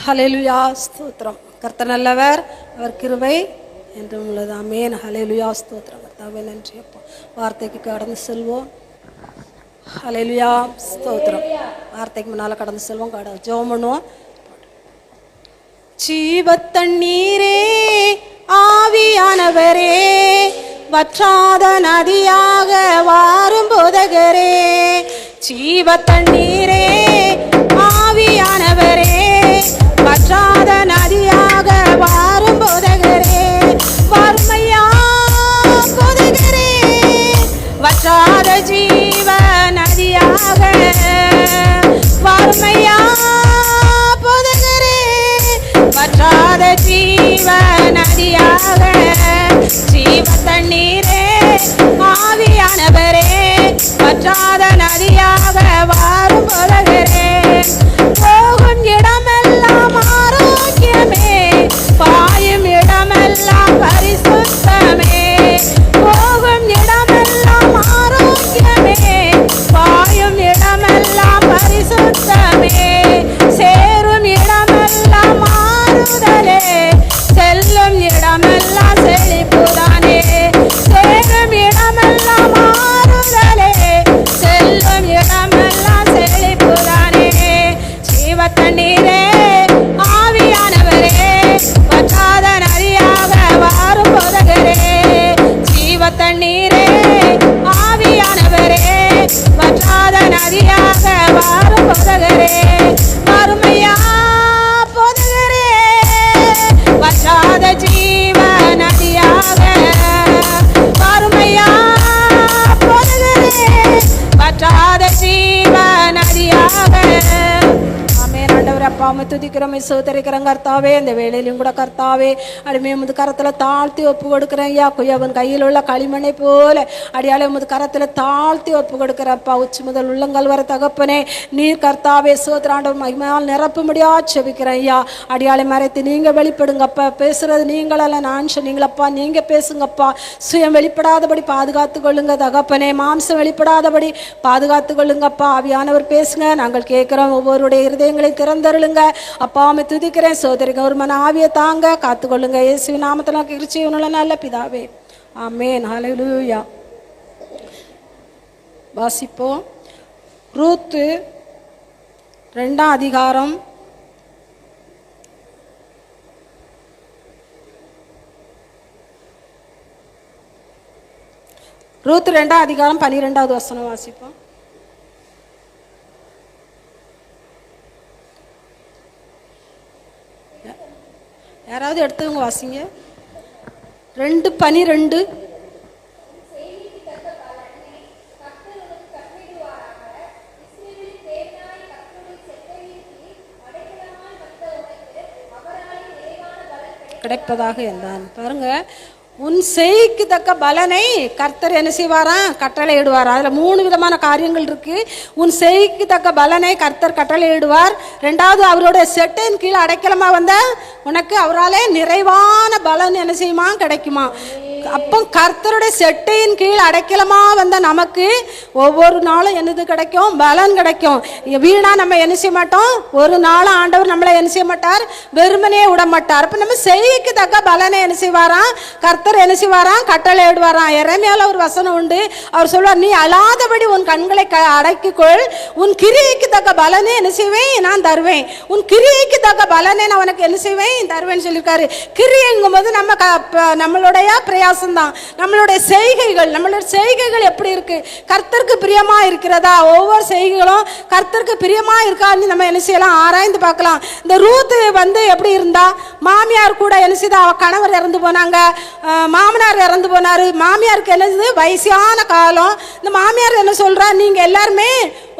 ஹல்லேலூயா, ஸ்தோத்திரம். கர்த்தர் நல்லவர், அவர் கிருபை என்றும் உள்ளது. ஆமென். ஹல்லேலூயா, ஸ்தோத்திரம். கர்த்தாவே நன்றி அப்பா. வார்த்தைக்கு கடந்து செல்வோம். ஹல்லேலூயா, ஸ்தோத்திரம். வார்த்தைக்கு முன்னால் கடந்து செல்வோம். ஜெபம் பண்ணுவோம். ஜீவத்தண்ணீரே, ஆவியானவரே, வற்றாத நதியாக வாரும் போதகரே. ஜீவத்தண்ணீரே, ஆவியானவரே, வற்றாத நதியாக வாரும் போதகரே. வறுமையா போதகரே, வற்றாத ஜீவ நதியாக. வறுமையா போதகரே, வற்றாத ஜீவ நதியாக. ஜீவ தண்ணீரே, ஆவியானவரே, வற்றாத நதியாக வாரும் போதகரே. போகும் இடமெல்லாம் ஆரோக்கியமே, பாயும் இடமெல்லாம் பரிசுத்தமே. போகும் இடமெல்லாம் ஆரோக்கியமே, பாயும் இடமெல்லாம் பரிசுத்தமே. சேரும் இடமெல்லாம் மாறுதலே, செல்லும் இடமெல்லாம் செழிப்புதானே. சேரும் இடமெல்லாம் மாறுதலே, செல்லும் இடமெல்லாம் செழிப்புதானே. ஜீவத்தண்ணீரே, ஆவியானவரே, வற்றாத நதியாக வாரும் போதகரே. ஜீவத்தண்ணீரே, ஆவியானவரே, வற்றாத நதியாக வாரும் போதகரே. வறுமையா போதகரே, வற்றாத ஜீவ நதியாக. வறுமையா போதகரே, வற்றாத ஜீவ நதியாக. ஆமென். ஆண்டவரே அப்பா, உம்மை துதிக்கிறோம், சோதரிக்கிறோம் கர்த்தாவே. இந்த வேளையிலும் கூட கர்த்தாவே அடிமையை உமது கரத்தில் தாழ்த்தி ஒப்பு கொடுக்குறேன் ஐயா. குயவன் கையில் உள்ள களிமண்ணை போல அடியாளை உமது கரத்தில் தாழ்த்தி ஒப்பு கொடுக்குறப்பா. உச்சி முதல் உள்ளங்கள் வர தகப்பனே, நீர் கர்த்தாவே சோதராண்டவர் மகிமையால் நிரப்பும்படியா செபிக்கிறேன் ஐயா. அடியாளை மறைத்து நீங்க வெளிப்படுங்கப்பா. பேசுறது நீங்களல்ல, நான் சொன்னீங்களப்பா, நீங்க பேசுங்கப்பா. சுயம் வெளிப்படாதபடி பாதுகாத்து கொள்ளுங்க தகப்பனே. மாம்சம் வெளிப்படாதபடி பாதுகாத்து கொள்ளுங்கப்பா. ஆவியானவர் பேசுங்க, நாங்கள் கேட்கிறோம். ஒவ்வொருடைய இருதயங்களை திறந்தருளுங்க அப்பா. உம்மை துதிக்கிறேன் சோதரிங்க. ஒரு மன ஆவியை தாங்க காத்துக்கொள்ளுங்க. இயேசுவின் நாமத்தில் கிருபையுள்ள நல்ல பிதாவே, ஆமென். ஹல்லேலூயா. வாசிப்போம். ரூத்து 2ஆம் அதிகாரம் ரூத்து 2ஆம் அதிகாரம் 12வது வசனம் வாசிப்போம். யாராவது எடுத்தவங்க வாசிங்க. 2:12. கிடைப்பதாக என்றான். பாருங்க, உன் செய்கைக்கு தக்க பலனை கர்த்தர் என்ன செய்வாராம்? கட்டளையிடுவார். அதுல 3 விதமான காரியங்கள் இருக்கு. உன் செய்கைக்கு தக்க பலனை கர்த்தர் கட்டளையிடுவார். 2வது, அவருடைய செட்டின் கீழே அடைக்கலமா வந்த உனக்கு அவராலே நிறைவான பலன் என்ன செய்யுமா? கிடைக்குமா? அப்போ கர்த்தருடைய செட்டையின் கீழ் அடைக்கலமா வந்த நமக்கு ஒவ்வொரு நாளும் என்னது கிடைக்கும்? பலன் கிடைக்கும். வீணா நம்ம என்ன செய்ய மாட்டோம். ஒரு நாளும் ஆண்டவர் நம்மளை என்ன செய்ய மாட்டார்? வெறுமனே விட மாட்டார். அப்ப நம்ம செய்கைக்கு தக்க பலனை என்ன செய்வாராம்? கர்த்தர் என்ன செய்வாராம்? கட்டளையிடுவாராம். எரேமியால ஒரு வசனம் உண்டு. அவர் சொல்வார், நீ அழாதபடி உன் கண்களை அடக்கிக்கொள், உன் கிரியைக்கு தக்க பலனை என்ன செய்வேன்? நான் தருவேன். உன் கிரியைக்கு தக்க பலனை நான் உனக்கு என்ன செய்வேன்? தருவேன்னு சொல்லியிருக்காரு. கிரியைங்கும் போது நம்மளுடைய பிரயாசம்தான், நம்மளுடைய செய்கைகள் எப்படி இருக்கு? கர்த்தருக்கு பிரியமா இருக்கிறதா? ஒவ்வொரு செய்கைகளும் கர்த்தருக்கு பிரியமா இருக்கான்னு நம்ம என்ன செய்யலாம்? ஆராய்ந்து பார்க்கலாம். இந்த ரூத்து எப்படி இருந்தா? மாமியார் கூட என்ன செய்தா? கணவர் இறந்து போனாங்க, மாமனார் இறந்து போனாரு. மாமியாருக்கு என்னது? வயசான காலம். இந்த மாமியார் என்ன சொல்றா? நீங்க எல்லாருமே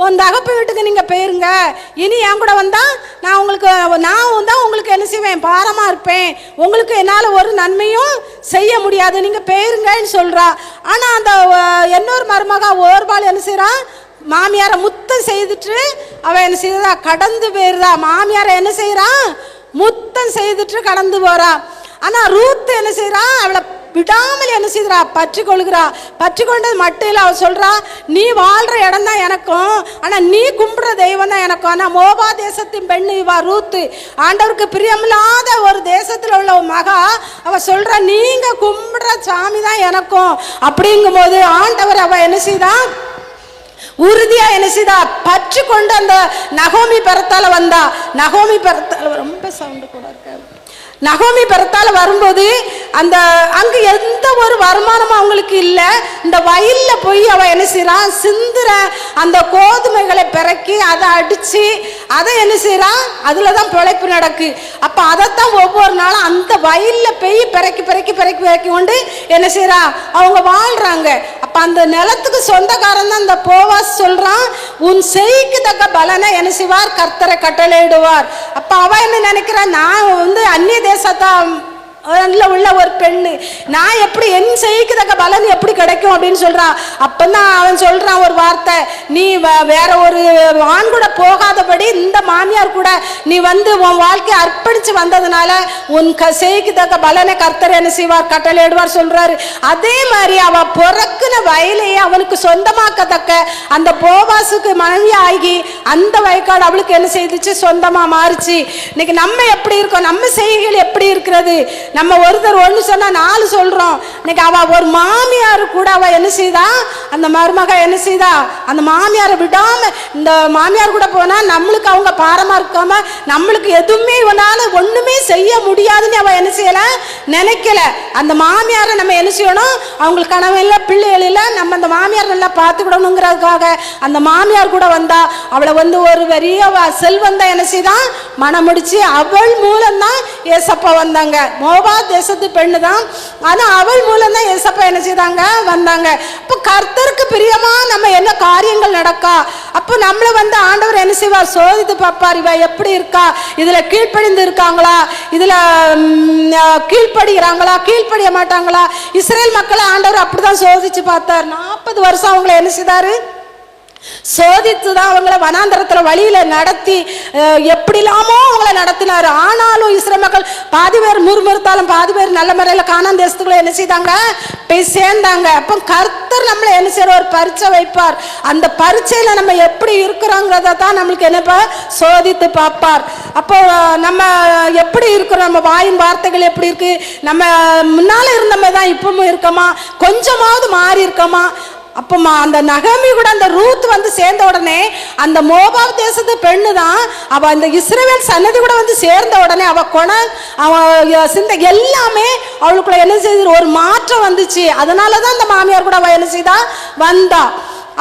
உன் தகப்பு வீட்டுக்கு நீங்க போயிருங்க, இனி என் கூட வந்தா நான் தான் உங்களுக்கு என்ன செய்வேன்? பாரமா இருப்பேன், உங்களுக்கு என்னால ஒரு நன்மையும் செய்ய முடியாது, நீங்க போயிருங்கன்னு சொல்றா. ஆனா அந்த இன்னொரு மருமகா ஓர்பால் என்ன செய்யறா? மாமியாரை முத்தம் செய்துட்டு அவ என்ன செய்யறா? கடந்து போயிருந்தா. மாமியாரை என்ன செய்யறா? முத்தம் செய்துட்டு கடந்து போறா. ஆனா ரூத் என்ன செய்யறா? அவளை விடாமல் என்ன செய்கிறா, பற்றி கொள்கிறா. பற்றி கொண்டது மட்டும் இல்லை, அவள் சொல்றா, நீ வாழ்ற இடம் தான் எனக்கும், ஆனா நீ கும்பிடுற தெய்வம் தான் எனக்கும். ஆனா மோபா தேசத்தின் பெண்ணு இவா ரூத்து, ஆண்டவருக்கு பிரியமில்லாத ஒரு தேசத்துல உள்ள மகா, அவ சொல்ற நீங்க கும்பிடுற சாமி தான் எனக்கும். அப்படிங்கும் போது ஆண்டவர் அவ என்ன செய்தா, உறுதியா என்ன செய்தா, பற்றி கொண்டு அந்த நகோமி பெறத்தால வந்தா. நகோமி பெறத்தால ரொம்ப சவுண்டு கூட இருக்க. நகோமி பெறத்தால வரும்போது அந்த அங்க எந்த ஒரு வருமானமும் அவங்களுக்கு இல்லை. இந்த வயல்ல போய் அவ என்ன செய்யறா, சிந்துற அந்த கோதுமைகளை பிறக்கி அதை அடிச்சு அதை என்ன செய்யறா, அதுலதான் பிழைப்பு நடக்கு. அப்ப அதைத்தான் ஒவ்வொரு நாளும் அந்த வயல்ல போய் பிறக்கி பிறக்கி பிறக்கி பிறக்கி கொண்டு என்ன செய்யறா, அவங்க வாழ்றாங்க. அப்ப அந்த நிலத்துக்கு சொந்தக்காரன் தான் இந்த போவாஸ் சொல்றான், உன் செய்க்கு தக்க பலனை என்ன செய்வார், கர்த்தரை கட்டளையிடுவார். அப்ப அவ என்ன நினைக்கிறா, நான் அந்நிய தேசத்தா உள்ள ஒரு பெண்ணு, நான் எப்படி என் செய்யத்தக்க பலன் எப்படி கிடைக்கும் அப்படின்னு சொல்றான். அப்பதான் அவன் சொல்றான் ஒரு வார்த்தை, நீ வேற ஒரு ஆண் கூட போகாதபடி இந்த மாமியார் கூட நீ உன் வாழ்க்கையை அர்ப்பணிச்சு வந்ததுனால உன் செய்யத்தக்க பலனை கர்த்தர் என்ன செய்வார், கட்டளையிடுவார் சொல்றாரு. அதே மாதிரி அவ பிறக்குன வயலையே அவனுக்கு சொந்தமாக்கத்தக்க அந்த போவாசுக்கு மனைவி ஆகி அந்த வயக்காடு அவளுக்கு என்ன செய்துச்சு, சொந்தமா மாறிச்சு. இன்னைக்கு நம்ம எப்படி இருக்கோம், நம்ம செய்கைகள் எப்படி இருக்கிறது, நம்ம ஒருத்தர் ஒன்று சொன்னா 4 சொல்றோம். இன்னைக்கு அவ ஒரு மாமியார் கூட அவ என்ன செய்தா, அந்த மருமக என்ன செய்தா, அந்த மாமியாரை விடாம, இந்த மாமியார் கூட போனா நம்மளுக்கு அவங்க பாரமா இருக்காம நம்மளுக்கு எதுவுமே இவனால ஒண்ணுமே செய்ய முடியாதுன்னு அவ என்ன செய்யல, நினைக்கல. அந்த மாமியாரை நம்ம என்ன செய்யணும், அவங்களுக்கு கனவு இல்லை, பிள்ளைகள் இல்லை, நம்ம அந்த மாமியார் நல்லா பார்த்துக்கிடணுங்கிறதுக்காக அந்த மாமியார் கூட வந்தா. அவளை ஒரு பெரிய செல்வம் தான் என்ன செய்தான், மனம் முடிச்சு அவள் மூலம்தான் ஏசப்பா வந்தாங்க. மோபா தேசத்து பெண்ணு தான், ஆனா அவள் மூலம் தான் ஏசப்பா என்ன செய்தாங்க, வந்தாங்க. அப்ப கர்த்தருக்கு பிரியமா நம்ம என்ன காரியங்கள் நடக்கா, அப்ப நம்மள ஆண்டவர் என்ன செய்வார், சோதித்து பார்ப்பார். இவ எப்படி இருக்கா, இதுல கீழ்ப்படிந்து இருக்காங்களா, இதுல கீழ்ப்படுகிறாங்களா, கீழ்ப்படிய மாட்டாங்களா. இஸ்ரேல் மக்களை ஆண்டவர் அப்படிதான் சோதிச்சு பார்த்தார். 40 வருஷம் அவங்களை என்ன செய்தாரு, சோதித்துதான் அவங்கள வனாந்தரத்துல வழியில நடத்தி எப்படிலாமோ அவங்கள நடத்தினாரு. ஆனாலும் இஸ்ரேல் மக்கள் பாதி பேர் முறுமுறுத்தாலும் பாதி பேர் நல்ல முறையில கானான் தேசத்துக்குள்ள என்ன செய்தாங்க, போய் சேர்ந்தாங்க. அப்போ கர்த்தர் நம்மளை என்ன செய்யற, ஒரு பரீட்சை வைப்பார். அந்த பரீட்சையில நம்ம எப்படி இருக்கிறோங்கிறத தான் நம்மளுக்கு என்ன சோதித்து பார்ப்பார். அப்போ நம்ம எப்படி இருக்கிறோம், நம்ம வாயின் வார்த்தைகள் எப்படி இருக்கு, நம்ம முன்னால இருந்த மாதிரி தான் இப்பவும் இருக்கோமா, கொஞ்சமாவது மாறி இருக்கோமா. அப்போ அந்த நகமி கூட அந்த ரூத் சேர்ந்த உடனே அந்த மோபாப் தேசத்து பெண்ணு தான் அவ அந்த இஸ்ரவேல் சன்னதி கூட சேர்ந்த உடனே அவ அவ சிந்த எல்லாமே அவளுக்குள்ள என்ன செய்து, ஒரு மாற்றம் வந்துச்சு. அதனாலதான் அந்த மாமியார் கூட அவ என்ன செய்தா, வந்தா.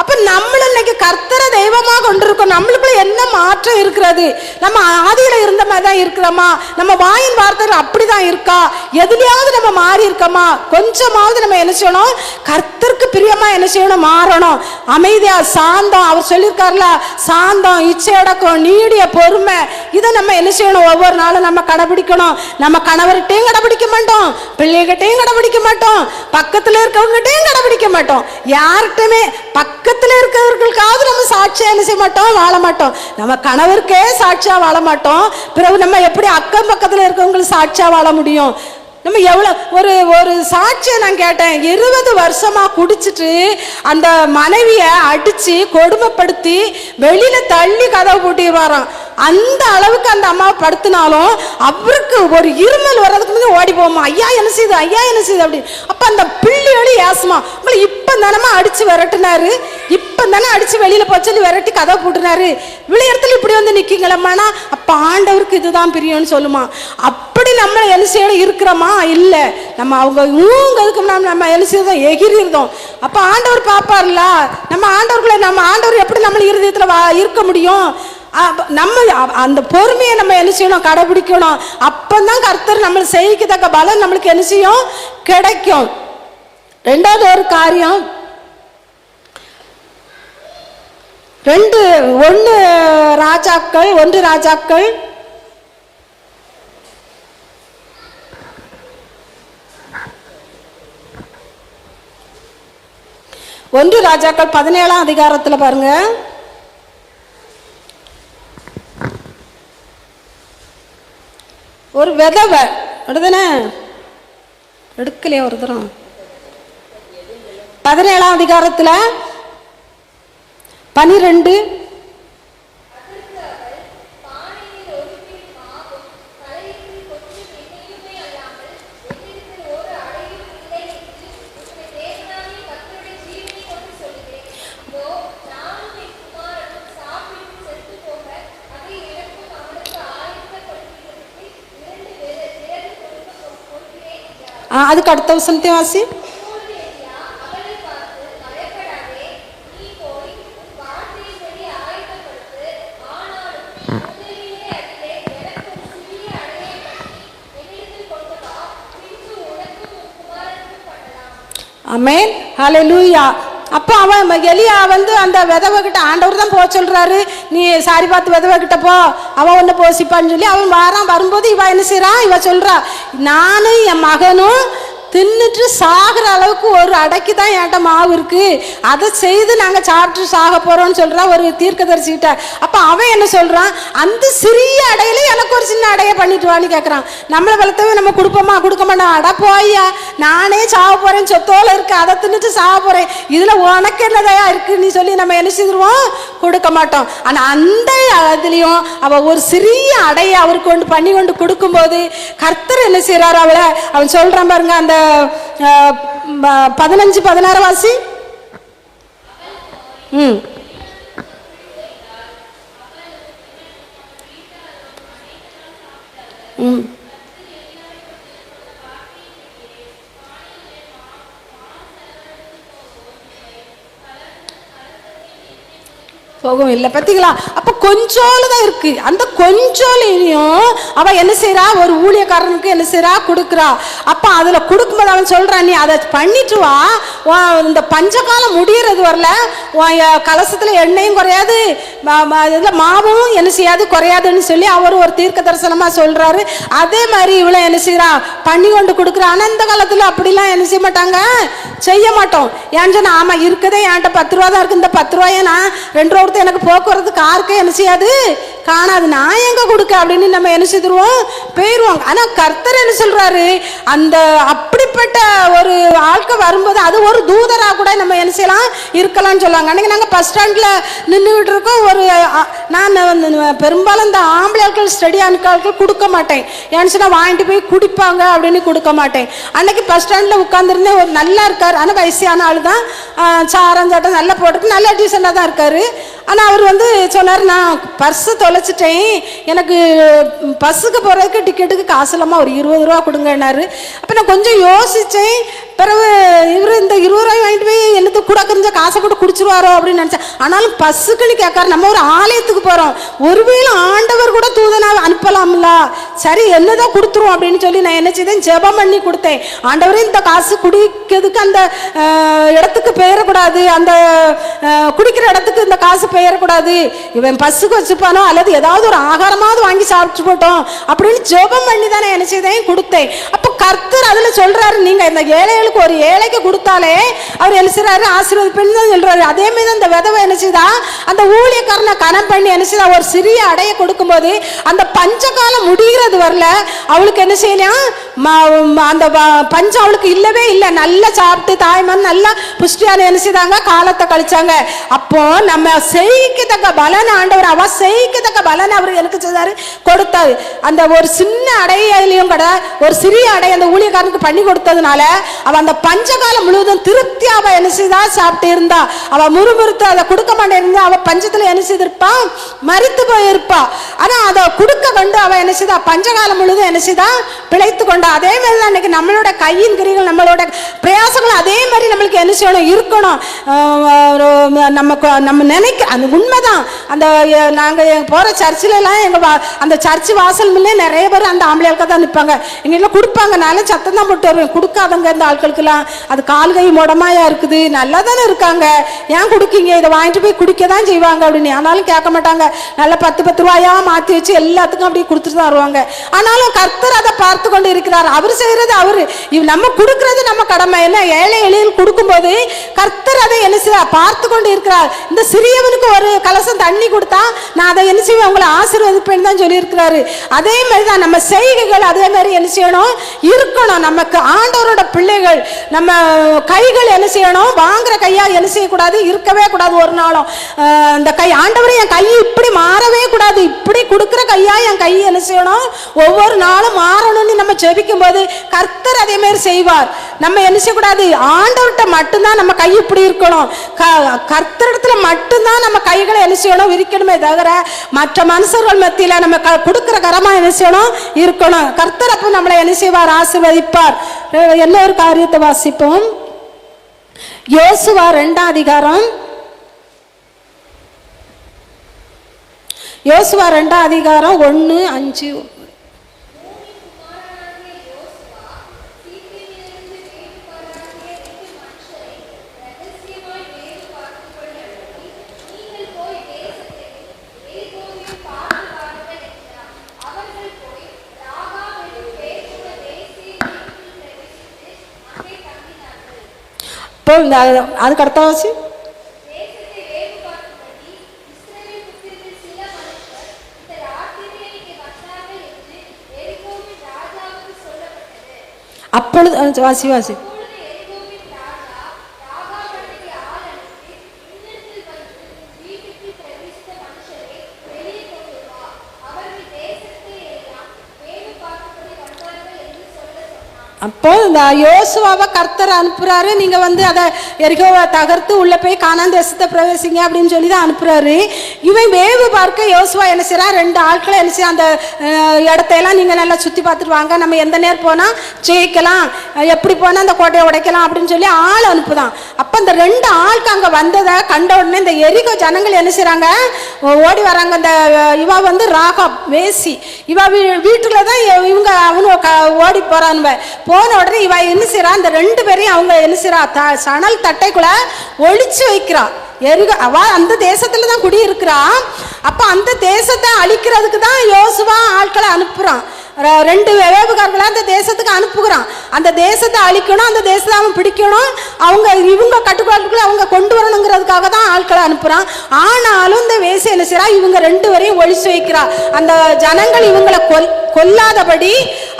அப்ப நம்மளும் இன்னைக்கு கர்த்தரை தெய்வமாக கொண்டிருக்கோம். நம்மளுக்குள்ள என்ன மாற்றம் இருக்கிறது, நம்ம ஆதியில இருந்த மாதிரி தான் இருக்கிறோமா, நம்ம வாயின் வார்த்தைகள் அப்படிதான் இருக்கா, எதுலையாவது நம்ம மாறி இருக்கோமா, கொஞ்சமாவது நம்ம என்ன செய்யணும், கர்த்தருக்கு பிரியமா என்ன செய்யணும், மாறணும். அமைதியா சாந்தம், அவர் சொல்லியிருக்காருல, சாந்தம், இச்சையடக்கம், நீடிய பொறுமை, இதை நம்ம என்ன செய்யணும், ஒவ்வொரு நாளும் நம்ம கடைபிடிக்கணும். நம்ம கணவர்கிட்டையும் கடைபிடிக்க மாட்டோம், பிள்ளைகிட்டையும் கடைபிடிக்க மாட்டோம், பக்கத்துல இருக்கவங்ககிட்டையும் கடைபிடிக்க மாட்டோம், யார்கிட்டயுமே பக்கத்துல இருக்கிறவர்களுக்காவது நம்ம சாட்சியா என்ன செய்ய மாட்டோம், வாழ மாட்டோம். நம்ம கணவருக்கே சாட்சியா வாழ மாட்டோம், பிறகு நம்ம எப்படி அக்கம் பக்கத்துல இருக்கவங்களுக்கு சாட்சியா வாழ முடியும்? நம்ம எவ்வளவு ஒரு சாட்சியை நான் கேட்டேன், 20 வருஷமா குடிச்சிட்டு அந்த மனைவிய அடிச்சு கொடுமைப்படுத்தி வெளியில தள்ளி கதவை பூட்டிடுவாராம். அந்த அளவுக்கு அந்த அம்மாவை படுத்தினாலும் அவருக்கு ஒரு இருமல் வர்றதுக்கு முன்னாடி ஓடி போமா, ஐயா என்ன செய்யுது, ஐயா என்ன செய்யுது அப்படின்னு. அப்ப அந்த பிள்ளையோட ஏசுமா, உங்களை இப்ப தானமா அடிச்சு விரட்டினாரு, இப்ப தானே அடிச்சு வெளியில போச்சு விரட்டி கதவை பூட்டினாரு, விளையாடத்துல இப்படி நிக்கீங்களம்மானா, அப்ப ஆண்டவருக்கு இதுதான் பிரியம்னு சொல்லுமா. அப்படி நம்ம என்ன செய்யணும், இருக்கிறோமா இல்ல, நம்ம அவங்க ஊங்கிறதுக்கு நம்ம என்ன செய்யறோம், எகிரிருந்தோம். அப்ப ஆண்டவர் பாப்பார்ல, நம்ம ஆண்டவர் எப்படி நம்ம இருதயத்துல இருக்க முடியும்? நம்ம அந்த பொறுமையை நம்ம என்ன செய்யணும், கடைபிடிக்கணும். அப்பதான் கர்த்தர் நம்ம செய்யத்தக்க பலன் நம்மளுக்கு என்ன செய்யும், கிடைக்கும். 2வது ஒரு காரியம், 1 ராஜாக்கள் 17ஆம் அதிகாரத்துல பாருங்க, ஒரு விதவை அப்படிதானே, எடுக்கலையே ஒரு தரம். 17ஆம் அதிகாரத்தில் 12 அதுக்கு அடுத்த வசனத்தை வாசி. ஆமென், ஹல்லேலூயா. அப்போ அவன் எலியா வந்து அந்த விதவை கிட்ட ஆண்டவர் தான் போக சொல்றாரு, நீ சாரி பார்த்து விதவை கிட்ட போ, அவன் ஒன்று போசிப்பான்னு சொல்லி அவன் வரும்போது இவ என்ன செய்யறான், இவ சொல்றா, நானும் என் மகனும் தின்னுட்டு சாகிற அளவுக்கு ஒரு அடைக்கு தான் என்கிட்ட மாவு இருக்கு, அதை செய்து நாங்கள் சாப்பிட்டு சாக போறோம்னு சொல்றா ஒரு தீர்க்கதரிசிக்கிட்ட. அப்போ அவன் என்ன சொல்றான், அந்த சிறிய அடையில எனக்கு ஒரு சின்ன அடைய பண்ணிட்டு வான்னு கேட்கறான். நம்மளை வளர்த்தவே நம்ம கொடுப்போமா, கொடுக்க மாட்டோம். அட போய்யா, நானே சாக போறேன், சொத்தோல இருக்கு, அதை தின்னுட்டு சாக போறேன், இதுல உனக்கு என்னதையா இருக்குன்னு சொல்லி நம்ம என்ன செய்துருவோம், கொடுக்க மாட்டோம். ஆனா அந்த இதுலயும் அவ ஒரு சிறிய அடைய அவருக்கு கொண்டு பண்ணி கொண்டு கொடுக்கும்போது கர்த்தர் என்ன செய்யறாரு, அவன் சொல்றான் பாருங்க, அந்த 15-16 வாசி. போகும் இல்லை. பார்த்தீங்களா? அப்போ கொஞ்சோல தான் இருக்கு. அந்த கொஞ்சோலையும் அவ என்ன செய்யறா, ஒரு ஊழியக்காரனுக்கு என்ன செய்யறா, கொடுக்குறா. அப்போ அதில் கொடுக்கும்போது அவன் சொல்றான், நீ அதை பண்ணிட்டு வா, இந்த பஞ்சகாலம் முடியறது வரல கலசத்துல எண்ணெயும் குறையாது, இதில் மாவும் என்ன செய்யாது, குறையாதுன்னு சொல்லி அவர் ஒரு தீர்க்க தரிசனமா சொல்றாரு. அதே மாதிரி இவ்வளோ என்ன செய்யறா, பண்ணி கொண்டு கொடுக்குறா. ஆனால் இந்த காலத்தில் அப்படிலாம் என்ன செய்ய மாட்டாங்க, செய்ய மாட்டோம். ஏன்னு சொன்னா, ஆமா இருக்குதே என்கிட்ட 10 ரூபா தான் இருக்கு, இந்த 10 ரூபாயை நான் 2 ரூபா கொடுத்து எனக்கு போக்குவரத்து காருக்கே என்ன செய்யாது, காணாது, நான் எங்க கொடுக்க அப்படின்னு நம்ம என்ன செய்துருவோம், போயிடுவோம். ஆனா கர்த்தர் என்ன சொல்றாரு, அந்த அப்படிப்பட்ட ஒரு ஆட்கள் வரும்போது அது ஒரு தூதரா கூட நம்ம என்ன செய்யலாம், இருக்கலாம்னு சொல்லுவாங்க. அன்னைக்கு நாங்கள் பஸ் ஸ்டாண்ட்ல நின்றுகிட்டு இருக்கோம். ஒரு நான் பெரும்பாலும் இந்த ஆம்பளை ஆட்கள் ஸ்டடி ஆட்கள் கொடுக்க மாட்டேன், ஏன்னு சொன்னா வாங்கிட்டு போய் குடிப்பாங்க அப்படின்னு கொடுக்க மாட்டேன். அன்னைக்கு பஸ் ஸ்டாண்ட்ல உட்காந்துருந்தேன், ஒரு நல்லா இருக்காரு, ஆனால் வயசான ஆள் தான், சாரஞ்சாட்டம் நல்லா போட்டுட்டு நல்லா டீசெண்டாக தான் இருக்காரு. ஆனால் அவர் வந்து சொன்னார், நான் பர்ஸு தொலைச்சிட்டேன், எனக்கு பஸ்ஸுக்கு போகிறதுக்கு டிக்கெட்டுக்கு காசு இல்லாமல் ஒரு 20 ரூபா கொடுங்கன்னாரு. அப்போ நான் கொஞ்சம் யோசித்தேன். பிறகு இவர் இந்த 20 ரூபாய் வாங்கிட்டு போய் என்னது கூட கொஞ்சம் காசை போட்டு குடிச்சிருவாரோ அப்படின்னு நினச்சேன். ஆனாலும் பஸ்ஸுக்குன்னு கேட்காரு, நம்ம ஒரு ஆலயத்துக்கு போகிறோம், ஒருவேளை ஆண்டவர் கூட தூதனாக அனுப்பலாம்ல, சரி என்னதான் கொடுத்துருவோம் அப்படின்னு சொல்லி நான் என்ன செய்தேன், ஜெபம் பண்ணி கொடுத்தேன். ஆண்டவரே இந்த காசு குடிக்கிறதுக்கு அந்த இடத்துக்கு பெயரக்கூடாது, அந்த குடிக்கிற இடத்துக்கு இந்த காசு பெயரக்கூடாது, இவன் பஸ்ஸுக்கு வச்சுப்பானோ அல்லது ஏதாவது ஒரு ஆகாரமாவது வாங்கி சாப்பிட்டு போட்டோம் அப்படின்னு ஜெபம் பண்ணி தானே என்ன செய்தேன், கொடுத்தேன். அப்போ கர்த்தர் அதுல சொல்றாரு, நீங்க இந்த ஏழைகளுக்கு ஒரு ஏழைக்கு கொடுத்தாலே அவர் என்ன செய்யறாரு, ஆசீர்வதிப்பேன்னு தான் சொல்றாரு. அதே மாதிரி அந்த விதவை என்ன செய்தா, அந்த ஊழியக்காரனை கணம் பண்ணி என்ன செய்தா, ஒரு சிறிய அடைய கொடுக்கும்போது அந்த பஞ்சகாலம் முடிகிறது வரல அவளுக்கு என்ன செய்யலாம், அந்த பஞ்சம் அவளுக்கு இல்லவே இல்லை, நல்லா சாப்பிட்டு தாய்மான் நல்லா புஷ்டியான என்ன செய்தாங்க, காலத்தை கழிச்சாங்க. அப்போ நம்ம செய்யத்தக்க பலன் ஆண்டவர், அவ செய்யத்தக்க பலன் அவர் எனக்கு செய்தாரு, கொடுத்தாரு. அந்த ஒரு சின்ன அடையிலையும் கூட ஒரு சிறிய அடை அந்த ஊழியக்காரனுக்கு பண்ணி கொடுத்ததுனால அவ அந்த பஞ்சகாலம் முழுவதும் திருப்தி அவ என்ன செய்தா, சாப்பிட்டு இருந்தா. அவ முறுமுறுத்து அதை கொடுக்க மாட்டே இருந்தா, அவ பஞ்சத்துல என்ன செய்திருப்பா, மரித்து போயிருப்பா. ஆனா அதை கொடுக்க கொண்டு அவ என்ன செய்தா, பஞ்சகாலம் முழுவதும் என்ன செய்தா, பிழைத்து கொண்டா. அதே மாதிரி தான் இன்னைக்கு நம்மளோட கையின் கிரிகள், நம்மளோட பிரயாசங்கள் அதே மாதிரி நம்மளுக்கு என்ன செய்யணும், இருக்கணும். நம்ம நினைக்க அந்த உண்மைதான். அந்த நாங்கள் போகிற சர்ச்சிலலாம் எங்கள் அந்த சர்ச்சு வாசல் முன்னே நிறைய பேர் அந்த ஆம்பளையாளுக்கு தான் நிற்பாங்க. எங்கெல்லாம் கொடுப்பாங்க, நல்லா சத்தம் தான் போட்டு வருவேன், கொடுக்காதங்க இந்த ஆட்களுக்கெல்லாம், அது கால் கை முடமாயா இருக்குது, நல்லா தானே இருக்காங்க, ஏன் கொடுக்கீங்க, இதை வாங்கிட்டு போய் குடிக்க தான் செய்வாங்க அப்படின்னு. ஆனாலும் கேட்க மாட்டாங்க, நல்லா 10 ரூபாயா மாற்றி வச்சு எல்லாத்துக்கும் அப்படியே கொடுத்துட்டு தான் வருவாங்க. ஆனாலும் கர்த்தர் அதை பார்த்து கொண்டு இருக்கிறார். செய்கிறார். அவர் செய்கிறது அவரு, நம்ம கொடுக்கறது நம்ம கடமை. என்ன ஏழை எளியில் கொடுக்கும்போது கர்த்தர் அதை என்ன செய்ய பார்த்து கொண்டு இருக்கிறார். இந்த சிறியவனுக்கு ஒரு கலசம் தண்ணி கொடுத்தா நான் அதை என்ன செய்வேன், உங்களை ஆசீர்வதிப்பேன்னு தான் சொல்லி இருக்கிறாரு. அதே மாதிரி தான் நம்ம செய்கைகள் அதே மாதிரி என்ன செய்யணும் இருக்கணும். நமக்கு ஆண்டவரோட பிள்ளைகள் நம்ம கைகள் என்ன செய்யணும், வாங்குற கையா என்ன செய்யக்கூடாது, இருக்கவே கூடாது. ஒரு நாளும் அந்த கை ஆண்டவரே என் கை இப்படி மாறவே கூடாது, இப்படி கொடுக்குற கையா என் கை என்ன செய்யணும், ஒவ்வொரு நாளும் மாறணும்னு நம்ம ஜெபிக்கும் போது கர்த்தர் அதே மாதிரி செய்வார். நம்ம என்ன செய்யக்கூடாது, ஆண்டவர்கிட்ட மட்டும்தான் நம்ம கை இப்படி இருக்கணும். கர்த்தரிடத்துல மட்டும்தான் நம்ம கைகளை என்ன செய்யணும் விரிக்கணுமே தவிர மற்ற மனுஷர்கள் மத்தியில நம்ம கொடுக்குற கரமா என்ன செய்யணும் இருக்கணும். கர்த்தர் அப்போ நம்மளை என்ன செய்வார், ஆசீர்வதிப்பார். என்ன ஒரு காரியத்தை வாசிப்போம். யோசுவா 2ஆம் அதிகாரம், யோசுவா 2ஆம் அதிகாரம் 1-5. அதுக்கு அடுத்த வாசி. அப்பொழுது வாசி வாசி. அப்போ இந்த யோசுவாவை கர்த்தர் அனுப்புறாரு. நீங்க வந்து அதை எரிகோவை தகர்த்து உள்ள போய் கானான் தேசத்தை பிரவேசிங்க அப்படின்னு சொல்லி தான் அனுப்புறாரு. இவன் வேவு பார்க்க யோசுவா என்ன செய்யறா, 2 ஆட்களை என்ன செய்ய, அந்த இடத்தையெல்லாம் நீங்க நல்லா சுத்தி பார்த்துட்டு வாங்க, நம்ம எந்த நேரம் போனா ஜெயிக்கலாம், எப்படி போனா அந்த கோட்டையை உடைக்கலாம் அப்படின்னு சொல்லி ஆள் அனுப்புதான். அப்ப அந்த 2 ஆளுக்கு அங்க வந்ததை கண்ட உடனே இந்த எரிகோ ஜனங்கள் என்ன செய்யறாங்க, ஓடி வராங்க. இந்த இவ வந்து ராகாப் வேசி, இவ வீட்டுலதான் இவங்க அவனு ஓடி போறானுவ. போன உடனே இவ என்ன செய்யறா, அந்த 2 பேரையும் அவங்க என்ன செய்யறா, சணல் தட்டைக்குள்ள ஒளிச்சு வைக்கிறா. அவ அந்த தேசத்துல தான் குடி இருக்கிறா. அப்ப அந்த தேசத்தை அழிக்கிறதுக்கு தான் யோசுவா ஆட்களை அனுப்புறான். 2 வேவுகாரர்களை அந்த தேசத்துக்கு அனுப்புகிறான். அந்த தேசத்தை அழிக்கணும், அந்த தேசத்தை அவன் பிடிக்கணும், அவங்க இவங்க கட்டுப்பாட்டுக்குள்ள அவங்க கொண்டு வரணுங்கிறதுக்காக தான் ஆட்களை அனுப்புறான். ஆனாலும் இந்த வேசி என்ன செய்யறா, இவங்க 2 பேரையும் ஒழிச்சு வைக்கிறா. அந்த ஜனங்கள் இவங்களை கொல்லாதபடி,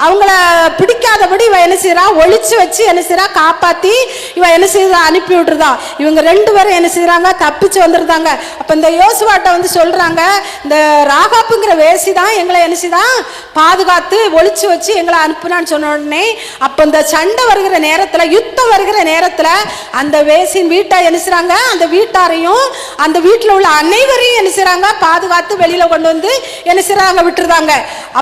அவங்கள பிடிக்காதபடி இவ என்ன செய்யறா, ஒழிச்சு வச்சு என்ன செய்யறா, காப்பாத்தி இவ என்ன செய்யறா, அனுப்பி விட்டுருதா. இவங்க 2 பேரும் என்ன செய்யறாங்க, தப்பிச்சு வந்துருந்தாங்க. அப்ப இந்த யோசுவாட்ட வந்து சொல்றாங்க, இந்த ராகாப்புங்கிற வேசி தான் எங்களை என்ன செய்தான் பாதுகாத்து ஒளிச்சு வச்சு எங்களை அனுப்புனான்னு சொன்ன உடனே, அப்ப இந்த சண்டை வருகிற நேரத்துல, யுத்தம் வருகிற நேரத்துல அந்த வேசின் வீட்டை என்ன செய்றாங்க, அந்த வீட்டாரையும் அந்த வீட்டுல உள்ள அனைவரையும் என்ன செய்றாங்க, பாதுகாத்து வெளியில கொண்டு வந்து என்ன செய்றாங்க, விட்டுருந்தாங்க.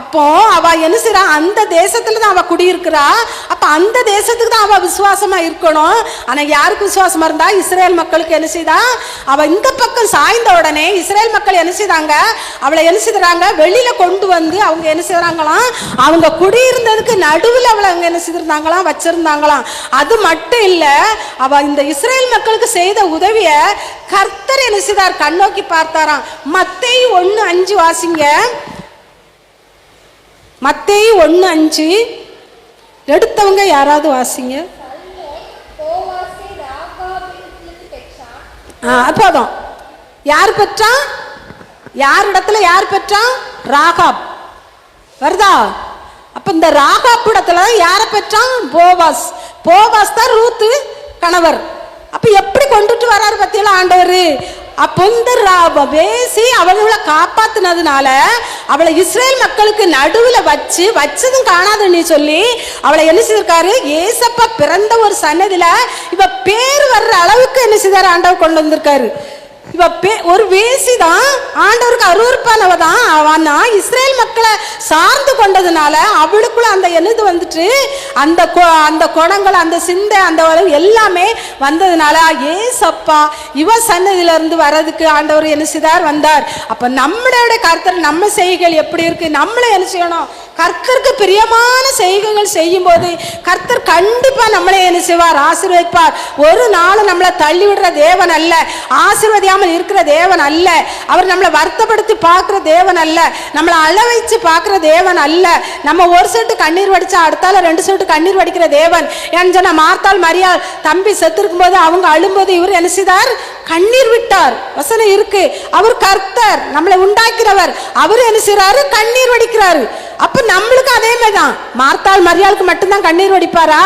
அப்போ அவ என்ன செய்றா, அந்த தேசத்துல தான் அவ குடியிருக்கிறா. அப்ப அந்த தேசத்துக்கு தான் அவ விசுவாசமா இருக்கணும். ஆனா யாருக்கு விசுவாசமா இருந்தா, இஸ்ரேல் மக்களுக்கு என்ன செய்தா, அவ இந்த பக்கம் சாய்ந்த உடனே இஸ்ரேல் மக்கள் என்ன செய்தாங்க, அவளை என்ன செய்யறாங்க, வெளியில கொண்டு வந்து அவங்க என்ன செய்யறாங்களாம், அவங்க குடியிருந்ததுக்கு நடுவில் அவளை அவங்க என்ன செய்திருந்தாங்களாம், வச்சிருந்தாங்களாம். அது மட்டும் இல்ல, அவ இந்த இஸ்ரேல் மக்களுக்கு செய்த உதவிய கர்த்தர் என்ன செய்தார், கண்ணோக்கி பார்த்தாராம். மத்தேயு 1:5 வாசிங்க. மத்தேயு 1:5 எடுத்தவங்க யாராவது வாசிங்க. போதும். யார் பெற்றான், யார் இடத்துல யார் பெற்றான், ராகாப் வருதா. அப்ப இந்த ராகாப் இடத்துல யார பெற்றான், போவாஸ். போவாஸ் தான் ரூத்து கணவர். அப்ப எப்படி கொண்டுட்டு வராரு பத்தியில ஆண்டவர். அப்போ இந்த வேசி அவளை காப்பாத்தினதுனால அவளை இஸ்ரேல் மக்களுக்கு நடுவில் வச்சதும் காணாதுன்னு சொல்லி அவளை என்ன செய்திருக்காரு, ஏசப்பா பிறந்த ஒரு சன்னதியில இவ பேர் வர்ற அளவுக்கு என்ன செய்தார், ஆண்டவர் கொண்டு வந்திருக்காரு. இவ ஒரு வேசி தான், ஆண்டவருக்கு அருவருப்பானவ தான். ஆனா இஸ்ரேல் மக்களை சார்ந்து கொண்டதுனால அவளுக்குள்ள அந்த என்னது வந்துட்டு, அந்த குணங்கள், அந்த சிந்தை, அந்த எல்லாமே வந்ததுனால ஏசப்பா இவ சன்னதியில இருந்து வர்றதுக்கு ஆண்டவர் என்ன செய்தார், வந்தார். அப்ப நம்மளுடைய கர்த்தர் நம்ம செய்கைகள் எப்படி இருக்கு, நம்மளை என்ன செய்யணும், கர்த்தருக்கு பிரியமான செய்கைகள் செய்யும் போது கர்த்தர் கண்டிப்பா நம்மளை என்ன செய்வார், ஆசீர்வதிப்பார். ஒரு நாள் நம்மளை தள்ளி விடுற தேவன் அல்ல, ஆசீர்வதியா செய்யாமல் இருக்கிற தேவன் அல்ல. அவர் நம்மளை வருத்தப்படுத்தி பார்க்குற தேவன் அல்ல. நம்மளை அழ வச்சு பார்க்குற தேவன் அல்ல. நம்ம ஒரு சொட்டு கண்ணீர் வடிச்சா அடுத்தால 2 சொட்டு கண்ணீர் வடிக்கிற தேவன். ஏன்னு சொன்னா மார்த்தாள் மரியாள் தம்பி செத்துருக்கும் போது அவங்க அழும்போது இவர் என்ன செய்தார்? கண்ணீர் விட்டார். வசனம் இருக்கு. அவர் கர்த்தர், நம்மளை உண்டாக்கிறவர். அவர் என்ன செய்யறாரு? கண்ணீர் வடிக்கிறாரு. அப்ப நம்மளுக்கு அதே மாதிரிதான். மார்த்தாள் மரியாளுக்கு மட்டும்தான் கண்ணீர் வடிப்பாரா?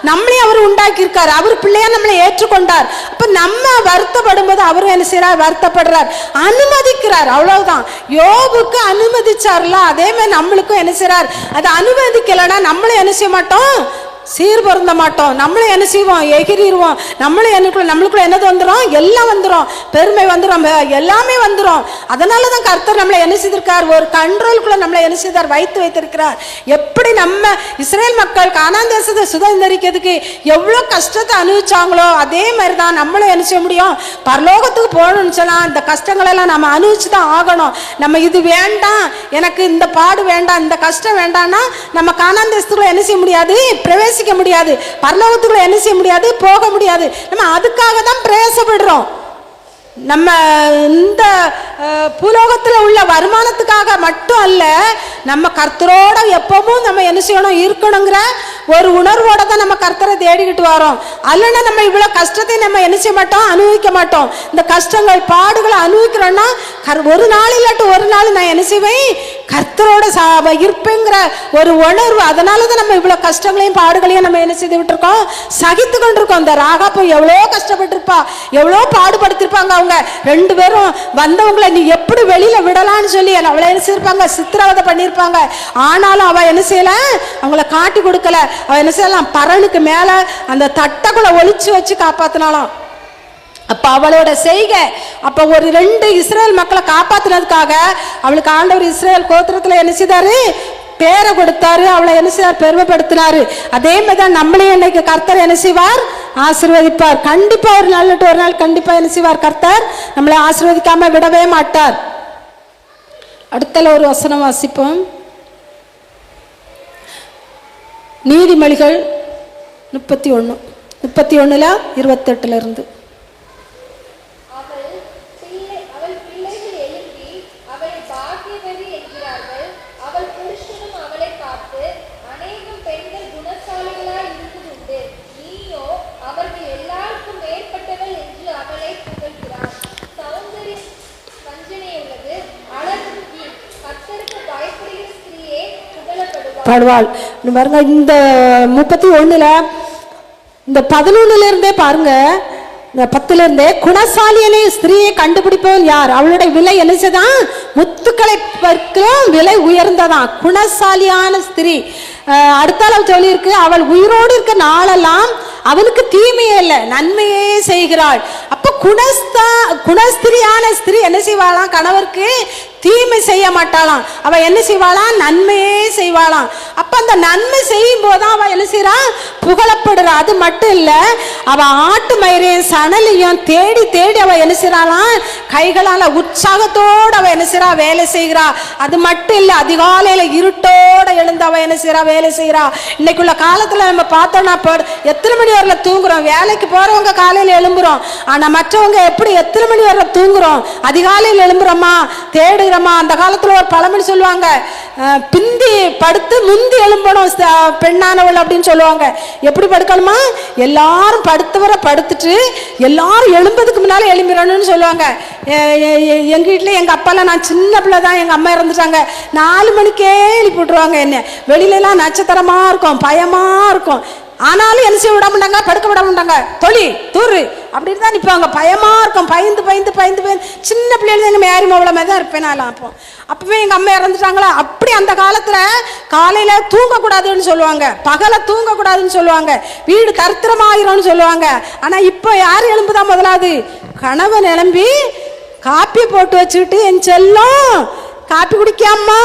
நம்மளையும் அவர் உண்டாக்கி இருக்காரு. அவர் பிள்ளையா நம்மளை ஏற்றுக்கொண்டார். அப்ப நம்ம வருத்தப்படும் போது அவரும் என்ன செய்யறார்? வருத்தப்படுறார், அனுமதிக்கிறார். அவ்வளவுதான். யோபுக்கு அனுமதிச்சார்ல, அதே மாதிரி நம்மளுக்கும் என்ன செய்யறார்? அதை அனுமதிக்கலைன்னா நம்மளும் என்ன செய்ய மாட்டோம்? சீர் பொருந்த மாட்டோம். நம்மளும் என்ன செய்வோம்? எகிரிடுவோம். நம்மளுக்குள்ள என்னது வந்துடும்? எல்லாம் வந்துடும். பெருமை வந்துடும், எல்லாமே வந்துடும். அதனால தான் கர்த்தர் நம்மளை என்ன செய்திருக்கார்? ஒரு கண்ட்ரோலுக்குள்ள நம்மளை என்ன செய்தார்? வைத்திருக்கிறார். எப்படி நம்ம இஸ்ரேல் மக்கள் கானான் தேசத்தை சுதந்திரிக்கிறதுக்கு எவ்வளோ கஷ்டத்தை அனுபவிச்சாங்களோ அதே மாதிரி தான் நம்மளும் என்ன செய்ய முடியும்? பரலோகத்துக்கு போகணும்னு சொல்லலாம். இந்த கஷ்டங்களெல்லாம் நம்ம அனுபவிச்சு தான் ஆகணும். நம்ம இது வேண்டாம், எனக்கு இந்த பாடு வேண்டாம், இந்த கஷ்டம் வேண்டாம்னா நம்ம கானான் தேசத்துக்குள்ள என்ன செய்ய முடியாது? பிரவேசிக்க முடியாது. பரலோகத்துக்குள்ள என்ன செய்ய முடியாது? போக முடியாது. நம்ம அதுக்காக தான் பிரயாசப்படுறோம். நம்ம இந்த பூலோகத்தில் உள்ள வருமானத்துக்காக மட்டும் அல்ல, நம்ம கர்த்தரோட எப்பவும் நம்ம என்ன செய்யணும்? இருக்கணுங்கிற ஒரு உணர்வோட தான் நம்ம கர்த்தரை தேடிக்கிட்டு வரோம். அல்லனா நம்ம இவ்வளவு கஷ்டத்தை நம்ம என்ன செய்ய மாட்டோம்? அனுபவிக்க மாட்டோம். இந்த கஷ்டங்கள் பாடுகளை அனுபவிக்கிறோம்னா ஒரு நாள் இல்லாட்டி ஒரு நாள் நான் என்ன செய்வேன்? கர்த்தரோட இருப்பேங்கிற ஒரு உணர்வு. அதனால தான் நம்ம இவ்வளவு கஷ்டங்களையும் பாடுகளையும் நம்ம என்ன செய்து விட்டுருக்கோம்? சகித்து கொண்டிருக்கோம். இந்த ராகாப்பு எவ்வளோ கஷ்டப்பட்டிருப்பா, எவ்வளோ பாடுபடுத்திருப்பாங்க. அவங்க 2 பேரும் வந்தவங்களை நீ எப்படி வெளியில விடலான்னு சொல்லி அவளை என்ன செய்யிருப்பாங்க? சித்திரவதை பண்ணியிருப்பாங்க. ஆனாலும் அவ என்ன செய்யல? அவங்கள காட்டி கொடுக்கல. அவ என்ன செய்யலாம்? பரனுக்கு மேல அந்த தட்டைக்குள்ள ஒளிச்சு வச்சு காப்பாத்தினாலும். அப்ப அவளோட செய்கை அப்ப ஒரு 2 இஸ்ரேல் மக்களை காப்பாத்தினதுக்காக அவளுக்கு ஆண்டவர் இஸ்ரேல் கோத்திரத்துல என்ன செய்தாரு? பேரை கொடுத்தாரு. அவளை என்ன செய்வார்? பெருமைப்படுத்தினாரு. அதே மாதிரிதான் நம்மளையும் இன்னைக்கு கர்த்தர் என்ன செய்வார்? ஆசீர்வதிப்பார். கண்டிப்பா ஒரு நாள் கண்டிப்பா என்ன செய்வார்? கர்த்தர் நம்மளை ஆசீர்வதிக்காம விடவே மாட்டார். அடுத்தல ஒரு வசனம் வாசிப்போம். நீதிமொழிகள் 31:28 இருந்து. பாடுவாள். பாருங்க இந்த 31 இந்த 11 இருந்தே பாருங்க, இந்த 10 இருந்தே குணசாலியனை ஸ்திரீயை கண்டுபிடிப்பவன் யார்? அவளுடைய விலை என்னதான்? முத்துக்களை பார்க்கும் விலை உயர்ந்ததான். குணசாலியான ஸ்திரீ. அடுத்தால சொல்லியிருக்கு, அவள் உயிரோடு இருக்க நாளெல்லாம் அவனுக்கு தீமையே இல்லை, நன்மையே செய்கிறாள். அப்ப குணஸ்திரியான ஸ்திரீ என்ன செய்வாளாம்? கணவருக்கு தீமை செய்ய மாட்டாளாம். அவ என்ன செய்வாளாம்? நன்மையே செய்வாளாம். அப்ப அந்த நன்மை செய்யும் போதுதான் அவ என்ன செய்யறா? புகழப்படுறா. அது மட்டும் இல்ல, அவ ஆட்டு மயிரையும் சணலையும் தேடி தேடி அவ என்ன செய்யறாளாம்? கைகளால உற்சாகத்தோடு அவ என்ன செய்யறா? வேலை செய்கிறா. அது மட்டும் இல்ல, அதிகாலையில இருட்டோட எழுந்து அவ என்ன செய்யறா? வேலை செய்கிறா. இன்னைக்குள்ள காலத்துல நம்ம பார்த்தோம்னா எத்தனை மணி வரல தூங்குறோம்? வேலைக்கு போறவங்க காலையில எழும்புறோம். ஆனா மற்றவங்க எப்படி எத்தனை மணி வரல தூங்குறோம்? அதிகாலையில் எழும்புறோமா? தேடு. அந்த காலத்துல ஒரு பழமொழி சொல்லுவாங்க, பிந்தி படுத்து முந்தி எழும்பணும் பெண்ணானவள் அப்படின்னு சொல்லுவாங்க. எப்படி படுக்கணுமா? எல்லாரும் படுத்தவரை படுத்துட்டு எல்லாரும் எழும்பதுக்கு முன்னால எழும்பிடணும்னு சொல்லுவாங்க. எங்க வீட்டுல எங்க அப்பாலாம், நான் சின்ன பிள்ளை தான், எங்க அம்மா இறந்துட்டாங்க, 4 மணிக்கே எழுப்பி விட்டுருவாங்க. என்ன வெளியில எல்லாம் நட்சத்திரமா இருக்கும், பயமா இருக்கும். ஆனாலும் என்ன செய்ய விட மாட்டாங்க? படுக்க விட மாட்டாங்க. தொழி தூரு அப்படின்னு தான் நிற்பாங்க. பயமா இருக்கும். பயந்து பயந்து பயந்து பயந்து சின்ன பிள்ளைகள் எங்க மேரி மவளை மாதிரி தான் இருப்பேன் நான். அப்பவே எங்க அம்மா இறந்துட்டாங்களா. அப்படி அந்த காலத்துல காலையில தூங்கக்கூடாதுன்னு சொல்லுவாங்க, பகல தூங்கக்கூடாதுன்னு சொல்லுவாங்க, வீடு கருத்திரமாயிரம்னு சொல்லுவாங்க. ஆனா இப்போ யார் எழும்புதான்? முதலாவது கணவன் எழும்பி காப்பி போட்டு வச்சுக்கிட்டு, என் செல்லம் காப்பி குடிக்காமா,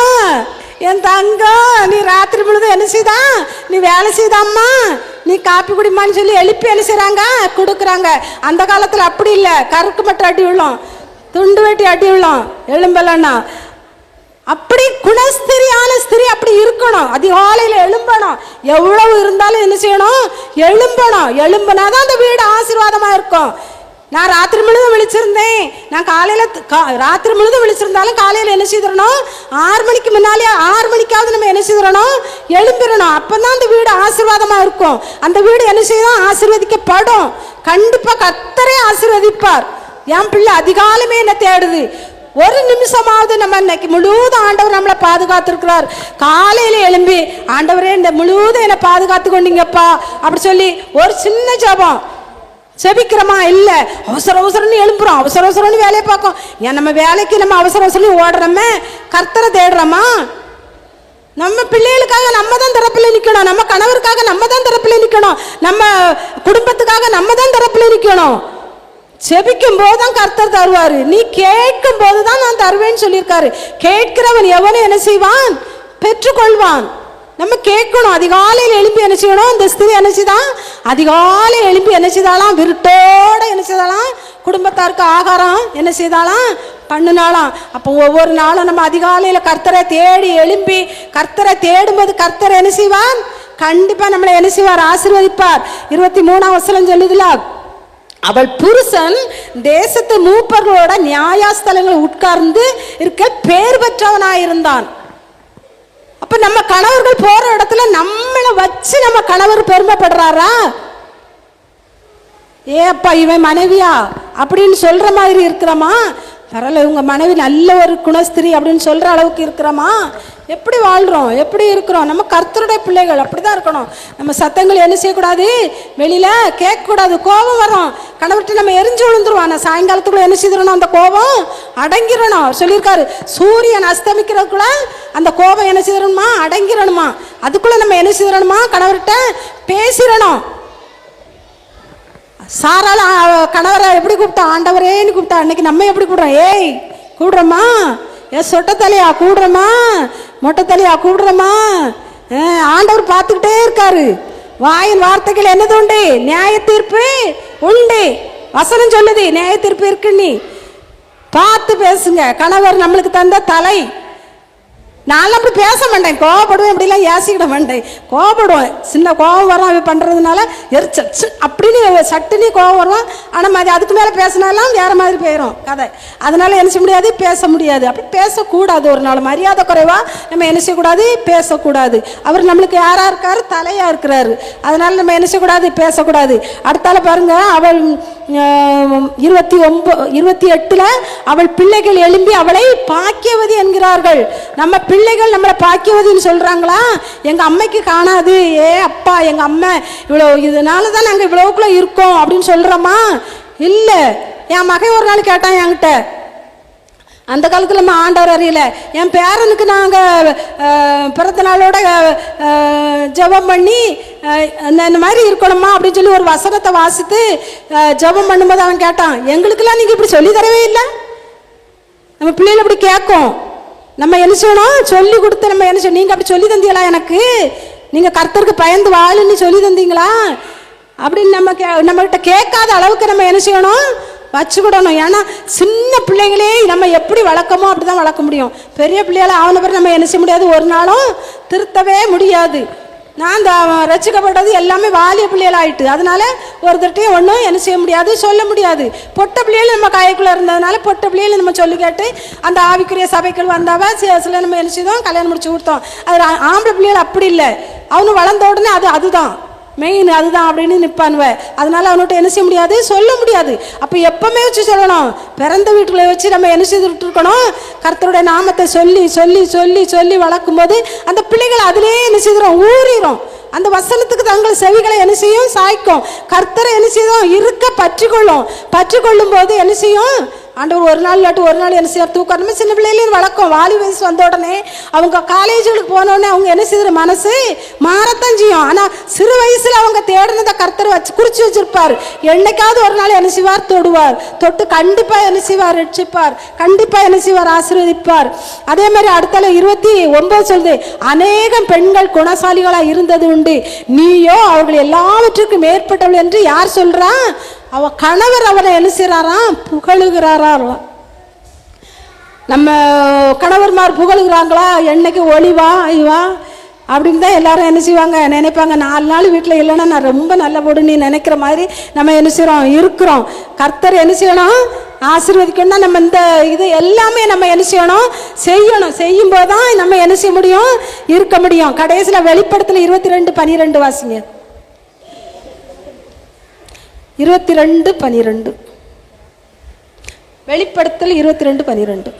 என் தங்கம் நீ ராத்திரி பொழுது என்ன செய்தா? நீ வேலை செய்தாம்மா, நீ காப்பி குடிமான்னு சொல்லி எழுப்பி என்ன செய்றாங்க? கொடுக்குறாங்க. அந்த காலத்துல அப்படி இல்லை. கருக்கு மட்டும் அடி விழும், துண்டு வெட்டி அடி விழும், எழும்பலன்னா. அப்படி குணஸ்திரியான ஸ்திரீ அப்படி இருக்கணும். அதிகாலையில எழும்பணும். எவ்வளவு இருந்தாலும் என்ன செய்யணும்? எழும்பணும். எழும்புனாதான் அந்த வீடு ஆசீர்வாதமா இருக்கும். நான் ராத்திரி முழுதும் விழிச்சிருந்தேன். நான் ராத்திரி முழுதும் விழிச்சிருந்தாலும் காலையில் என்ன செய்திடணும்? 6 மணிக்கு முன்னாலே 6 மணிக்காவது நம்ம என்ன செய்திடணும்? எழும்பிடணும். அப்பதான் அந்த வீடு ஆசீர்வாதமா இருக்கும். அந்த வீடு என்ன செய்யும்? ஆசீர்வதிக்கப்படும். கண்டிப்பா கர்த்தரே ஆசீர்வதிப்பார். என் பிள்ளை அதிகாலமே என்ன தேடுது. ஒரு நிமிஷமாவது நம்ம இன்னைக்கு முழுவதும் ஆண்டவர் நம்மளை பாதுகாத்துருக்கிறார். காலையில எழும்பி ஆண்டவரே இந்த முழுவதும் என்னை பாதுகாத்து கொண்டீங்கப்பா அப்படி சொல்லி ஒரு சின்ன ஜபம் செபிக்கிறோமா? இல்ல அவசர அவசரம்னு எழும்புறோம், அவசர அவசரம்னு வேலையை பார்க்கும். ஏன் நம்ம வேலைக்கு நம்ம அவசர அவசரம் ஓடுறோமே, கர்த்தரை தேடுறோமா? நம்ம பிள்ளைகளுக்காக நம்ம தான் தரப்புல நிக்கணும், நம்ம கணவருக்காக நம்ம தான் தரப்புல நிக்கணும், நம்ம குடும்பத்துக்காக நம்ம தான் தரப்புல நிக்கணும். செபிக்கும் போதுதான் கர்த்தர் தருவாரு. நீ கேட்கும் போதுதான் நான் தருவேன்னு சொல்லியிருக்காரு. கேட்கிறவன் எவனும் என்ன செய்வான்? பெற்றுக்கொள்வான். நம்ம கேட்கணும். அதிகாலையில் எழுப்பி என்ன செய்யணும்? இந்த ஸ்திரீ என்ன செய்தான்? அதிகாலையில் எழுப்பி என்ன செய்தாலாம்? விருட்டோட என்ன செய்தாலாம்? குடும்பத்தாருக்கு ஆகாரம் என்ன செய்தாலாம்? பண்ணுனாலாம். அப்போ ஒவ்வொரு நாளும் நம்ம அதிகாலையில் கர்த்தரை தேடி எழுப்பி கர்த்தரை தேடும்போது கர்த்தரை என்ன செய்வான்? கண்டிப்பா நம்மளை என்ன செய்வார்? ஆசீர்வதிப்பார். 23ஆம் வசனம் சொல்லுதுல, அவள் புருஷன் தேசத்து மூப்பர்களோட நியாயஸ்தலங்கள் உட்கார்ந்து இருக்க பேர் பெற்றவனாயிருந்தான். அப்ப நம்ம கணவர்கள் போற இடத்துல நம்மளை வச்சு நம்ம கணவர் பெருமைப்படுறாரா? ஏப்பா இவன் மனைவியா அப்படின்னு சொல்ற மாதிரி இருக்கிறோமா? பரவாயில்ல இவங்க மனைவி நல்ல ஒரு குணஸ்திரி அப்படின்னு சொல்ற அளவுக்கு இருக்கிறோமா? எப்படி வாழ்றோம்? எப்படி இருக்கிறோம்? நம்ம கர்த்தருடைய பிள்ளைகள் அப்படிதான் இருக்கணும். நம்ம சத்தங்கள் என்ன செய்யக்கூடாது? வெளியில கேட்கக்கூடாது. கோபம் வரும், கணவர்கிட்ட நம்ம எரிஞ்சு விழுந்துருவோம். நான் சாயங்காலத்துக்குள்ள என்ன செய்திடணும்? அந்த கோபம் அடங்கிடணும். சொல்லியிருக்காரு, சூரியன் அஸ்தமிக்கிறதுக்குள்ள அந்த கோபம் என்ன செய்யணுமா? அடங்கிடணுமா. அதுக்குள்ள நம்ம என்ன செய்யணுமா? கணவர்கிட்ட பேசிடணும். சாரால கணவரை எப்படி கூப்பிட்டா? ஆண்டவரேன்னு கூப்பிட்டா. அன்னைக்கு நம்ம எப்படி கூப்பிடுறோம்? ஏய் கூடுறோமா? சொட்ட தலையா கூடுறோமா? மொட்டை தலையா கூடுறோமா? ஆண்டவர் பார்த்துக்கிட்டே இருக்காரு. வாயின் வார்த்தைகள் என்னது உண்டு? நியாய தீர்ப்பு உண்டு. வசனம் சொல்லுது நியாய தீர்ப்பு இருக்குன்னு. பார்த்து பேசுங்க. கணவர் நம்மளுக்கு தந்த தலை. நான் அப்படி பேச மாட்டேன், கோவப்படுவேன், இப்படிலாம் ஏசிக்கிட மாட்டேன். கோவப்படுவேன், சின்ன கோவம் வரும் அவ பண்ணுறதுனால எரிச்சல் அப்படின்னு சட்டுன்னு கோவம் வரும். ஆனால் மாதிரி அதுக்கு மேலே பேசினாலாம் வேற மாதிரி போயிடும் கதை. அதனால என்ன செய்ய முடியாது? பேச முடியாது. அப்படி பேசக்கூடாது. ஒரு நாள் மரியாதை குறைவா நம்ம என்ன செய்யக்கூடாது? பேசக்கூடாது. அவர் நம்மளுக்கு யாரா இருக்காரு? தலையா இருக்கிறாரு. அதனால நம்ம என்ன செய்யக்கூடாது? பேசக்கூடாது. அடுத்தால பாருங்க, அவள் 28 அவள் பிள்ளைகள் எழும்பி அவளை பாக்கியவதி என்கிறார்கள். நம்ம பிள்ளைகள் நம்மளை பாக்கியவதின்னு சொல்றாங்களா? எங்க அம்மைக்கு காணாது, ஏ அப்பா எங்க அம்மா இவ்வளோ இதனாலதான் நாங்க இவ்வளவுக்குள்ள இருக்கோம் அப்படின்னு சொல்றோமா? இல்ல. என் மகன் ஒரு நாள் கேட்டான் என்கிட்ட, அந்த காலத்தில் நம்ம ஆண்டவர் அறியல, என் பேரனுக்கு நாங்கள் பிறந்த நாளோட ஜெபம் பண்ணி இந்த மாதிரி இருக்கணுமா அப்படின்னு சொல்லி ஒரு வசனத்தை வாசித்து ஜெபம் பண்ணும்போது அவன் கேட்டான், எங்களுக்கெல்லாம் நீங்கள் இப்படி சொல்லி தரவே இல்லை. நம்ம பிள்ளைகள் அப்படி கேட்கும். நம்ம என்ன செய்யணும்? சொல்லி கொடுத்து நம்ம என்ன செய்யணும்? நீங்கள் அப்படி சொல்லி தந்தீங்களா? எனக்கு நீங்கள் கர்த்தருக்கு பயந்து வாழுன்னு சொல்லி தந்தீங்களா அப்படின்னு நம்மகிட்ட கேட்காத அளவுக்கு நம்ம என்ன செய்யணும்? வச்சுக்கிடணும். ஏன்னா சின்ன பிள்ளைங்களே நம்ம எப்படி வளர்க்கமோ அப்படிதான் வளர்க்க முடியும். பெரிய பிள்ளைகளை ஆன பிறகு நம்ம என்ன செய்ய முடியாது? ஒரு நாளும் திருத்தவே முடியாது. நான் இந்த ரசிக்கப்பட்டது எல்லாமே வாலிய பிள்ளைகள் ஆயிட்டு, அதனால ஒருத்தர்கிட்டையும் ஒன்றும் என்ன செய்ய முடியாது? சொல்ல முடியாது. பொட்ட பிள்ளைகள் நம்ம கைக்குள்ளே இருந்ததுனால பொட்ட பிள்ளைகள் நம்ம சொல்லி கேட்டு அந்த ஆவிக்குரிய சபைகள் வந்தாவ சில நம்ம என்ன செய்தோம்? கல்யாணம் முடிச்சு கொடுத்தோம். அது ஆம்பளை பிள்ளைகள் அப்படி இல்லை. அவனு வளர்ந்த உடனே அதுதான் மெயின், அதுதான் அப்படின்னு நிற்பானுவ. அதனால அவன்கிட்ட என்ன செய்ய முடியாது? சொல்ல முடியாது. அப்போ எப்பவுமே வச்சு சொல்லணும், பிறந்த வீட்டுல வச்சு நம்ம என்ன செய்துட்டு இருக்கணும்? கர்த்தருடைய நாமத்தை சொல்லி சொல்லி சொல்லி சொல்லி வளர்க்கும் போது அந்த பிள்ளைகள் அதிலே என்ன செய்கிறோம்? ஊறிடும். அந்த வசனத்துக்கு தங்கள் செவிகளை என்ன செய்யும்? சாய்க்கும். கர்த்தரை என்ன செய்யும்? இருக்க பற்றி கொள்ளும் போது என்ன செய்யும்? ஆண்டவர் ஒரு நாள் இல்லாட்டி ஒரு நாள் என்ன செய்ய தூக்கம். நம்ம சின்ன பிள்ளையிலேயும் வளர்க்கும். வாலி வயசு வந்த உடனே அவங்க காலேஜுகளுக்கு போனோடனே அவங்க என்ன செய்யுற? மனசு மாறத்தான் செய்யும். ஆனால் சிறு வயசுல அவங்க தேடினதை கர்த்தர் குறிச்சு வச்சிருப்பார். என்னைக்காவது ஒரு நாள் என்ன செய்வார்? தொடுவார். தொட்டு கண்டிப்பா என்ன செய்வார்? ரட்சிப்பார். கண்டிப்பா என்ன செய்வார்? ஆசீர்வதிப்பார். அதே மாதிரி அடுத்தால 29 சொல்லுது, அநேகம் பெண்கள் குணசாலிகளா இருந்தது உண்டு, நீயோ அவர்கள் எல்லாவற்றுக்கும் மேற்பட்டவள் என்று யார் சொல்றா? அவ கணவர் அவனை என்ன செய்யறாராம்? புகழுகிறாராம். நம்ம கணவர்மார் புகழுகிறாங்களா? என்னைக்கு ஒளிவா ஐவா அப்படின்னு தான் எல்லாரும் என்ன செய்வாங்க, நினைப்பாங்க. 4 நாள் வீட்டில் இல்லைன்னா நான் ரொம்ப நல்ல போடு நீ நினைக்கிற மாதிரி நம்ம என்ன செய்கிறோம் இருக்கிறோம். கர்த்தர் என்ன செய்யணும், ஆசீர்வதிக்கணும்னா நம்ம இந்த இது எல்லாமே நம்ம என்ன செய்யணும், செய்யணும். செய்யும்போது தான் நம்ம என்ன செய்ய முடியும், இருக்க முடியும். கடைசியில் வெளிப்படுத்தல் 22:12 வாசிங்க. 22:12 வெளிப்படுத்தல் 22:12.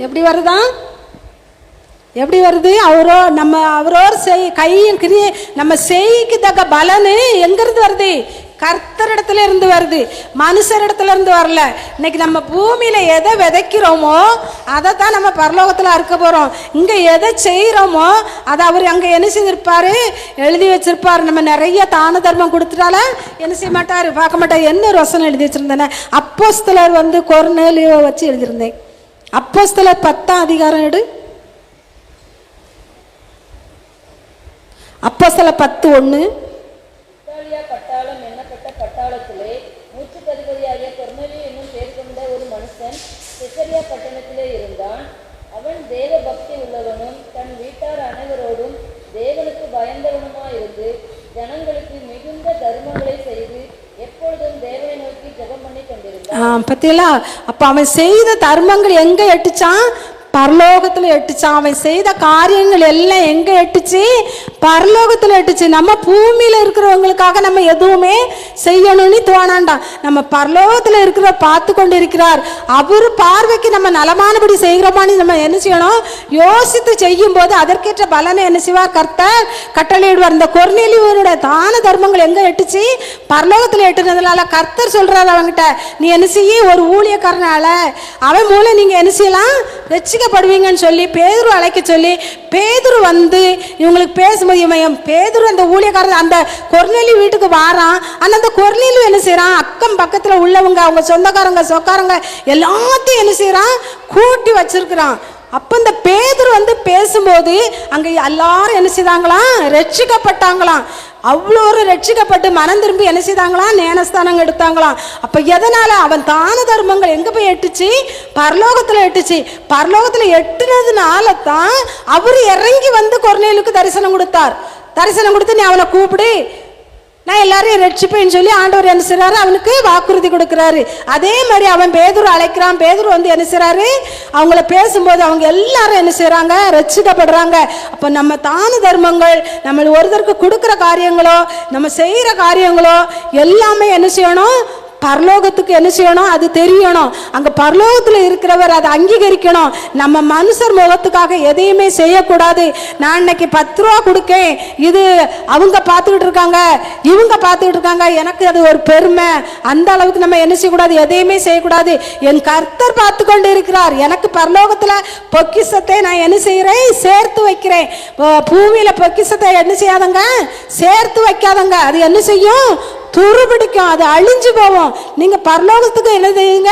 எப்படி வருதான், எப்படி வருது, அவரோர் கையின் கிரியை நம்ம செய்க்கு தக்க பலனு எங்கிருந்து வருது, கர்த்தரிடத்துல இருந்து வருது, மனுஷரிடத்துல இருந்து வரல. இன்னைக்கு நம்ம பூமியில எதை விதைக்கிறோமோ அதை தான் நம்ம பரலோகத்துல அறுக்க போறோம். இங்க எதை செய்யறோமோ அதை அவர் அங்க என்ன செய்திருப்பாரு, எழுதி வச்சிருப்பாரு. நம்ம நிறைய தான தர்மம் கொடுத்துட்டால என்ன செய்ய மாட்டாரு, பார்க்க மாட்டாரு. என்ன ஒரு வசனம் எழுதி வச்சிருந்தேன், அப்போஸ்தலர் கொர்நேலியோ வச்சு எழுதியிருந்தேன். அப்போஸ்தலர் 10ஆம் அதிகாரம் எடு. அப்போஸ்தலர் 10:1. பட்டாளம் எண்ணப்பட்ட பட்டாளத்திலே நூற்றுக்கதிபதியாகிய கொர்நேலியு என்னும் பேர் கொண்ட ஒரு மனுஷன் செசரியா பட்டணத்திலே இருந்தான். அவன் தேவ பக்தி உள்ளவனும் தன் வீட்டார் அனைவரோடும் தேவனுக்கு பயந்தவனுமாயிருந்து ஜனங்களுக்கு மிகுந்த தர்மங்களை செய்து எப்பொழுதும் தேவனை நோக்கி ஜெபம் பண்ணி கொண்டிருந்தான். பத்தியலா, அப்ப அவன் செய்த தர்மங்கள் எங்க எட்டுச்சான், பரலோகத்துல எட்டுச்சான். அவன் செய்த காரியங்கள் எல்லாம் எங்க எட்டுச்சு, பரலோகத்துல எட்டுச்சு. நம்ம பூமியில இருக்கிறவங்களுக்காக நம்ம எதுவுமே செய்யணும்னு தோணாண்டாம். நம்ம பரலோகத்துல இருக்கிற பார்த்து கொண்டு இருக்கிறார். அவரு பார்வைக்கு நம்ம நலமானபடி செய்கிறோமான்னு நம்ம என்ன செய்யணும், யோசித்து செய்யும் போது அதற்கேற்ற பலனை என்ன செய்வார், கர்த்தர் கட்டளையிடுவார். இந்த கொர்நேலியுவோட தான தர்மங்கள் எங்க எட்டுச்சு, பரலோகத்துல எட்டுனதுனால கர்த்தர் சொல்றாரு அவங்கிட்ட, நீ என்ன செய்ய, ஒரு ஊழியக்காரனால அவன் மூலம் நீங்க என்ன செய்யலாம், ரட்சிக்கப்படுவீங்கன்னு சொல்லி பேதுரு அழைக்க சொல்லி, பேதுரு இவங்களுக்கு பேசும்போது பேதுரு அந்த ஊழியக்காரர் அந்த கொர்நேலியு வீட்டுக்கு வாரான். ஆனா அந்த கொர்நேலியு என்ன செய்யறான், அக்கம் பக்கத்துல உள்ளவங்க அவங்க சொந்தக்காரங்க சொக்காரங்க எல்லாத்தையும் என்ன செய்யறான், கூட்டி வச்சிருக்கிறான். அப்ப இந்த பேதுரு பேசும்போது அங்க எல்லாரும் என்ன செய்தாங்களாம், ரட்சிக்கப்பட்டாங்களாம். அவ்வளோ ரட்சிக்கப்பட்டு மனம் திரும்பி என்ன செய்தாங்களாம், ஞானஸ்தானம் எடுத்தாங்களாம். அப்ப எதனால, அவன் தான தர்மங்கள் எங்க போய் எட்டுச்சு, பரலோகத்துல எட்டுச்சு. பரலோகத்துல எட்டுனதுனால தான் அவரு இறங்கி கொர்நேலியுக்கு தரிசனம் கொடுத்தார். தரிசனம் கொடுத்து நீ அவனை கூப்பிடு, நான் எல்லாரையும் ரட்சிப்பேன்னு சொல்லி ஆண்டவர் என்ன செய்றாரு, அவனுக்கு வாக்குறுதி கொடுக்கிறாரு. அதே மாதிரி அவன் பேதுரு அழைக்கிறான். பேதுரு என்ன செய்றாரு, அவங்கள பேசும்போது அவங்க எல்லாரும் என்ன செய்றாங்க, ரட்சிக்கப்படுறாங்க. அப்ப நம்ம தான தர்மங்கள், நம்ம ஒருத்தருக்கு கொடுக்குற காரியங்களோ நம்ம செய்யற காரியங்களோ எல்லாமே என்ன செய்யணும், பரலோகத்துக்கு என்ன செய்யணும், அது தெரியணும். அங்க பரலோகத்துல இருக்கிறவர் அதை அங்கீகரிக்கணும். நம்ம மனுஷர் முகத்துக்காக எதையுமே செய்யக்கூடாது. நான் இன்னைக்கு 10 ரூபா கொடுக்கேன், இது அவங்க பார்த்துக்கிட்டு இருக்காங்க இவங்க பார்த்துக்கிட்டு இருக்காங்க, எனக்கு அது ஒரு பெருமை, அந்த அளவுக்கு நம்ம என்ன செய்யக்கூடாது, எதையுமே செய்யக்கூடாது. என் கர்த்தர் பார்த்து கொண்டு இருக்கிறார். எனக்கு பரலோகத்துல பொக்கிஷத்தை நான் என்ன செய்யறேன், சேர்த்து வைக்கிறேன். பூமியில பொக்கிஷத்தை என்ன செய்யாதங்க, சேர்த்து வைக்காதங்க. அது என்ன செய்யும், துருபிடிக்கும், அது அழிஞ்சு போவோம். நீங்க பரலோகத்துக்கு என்ன செய்யுங்க,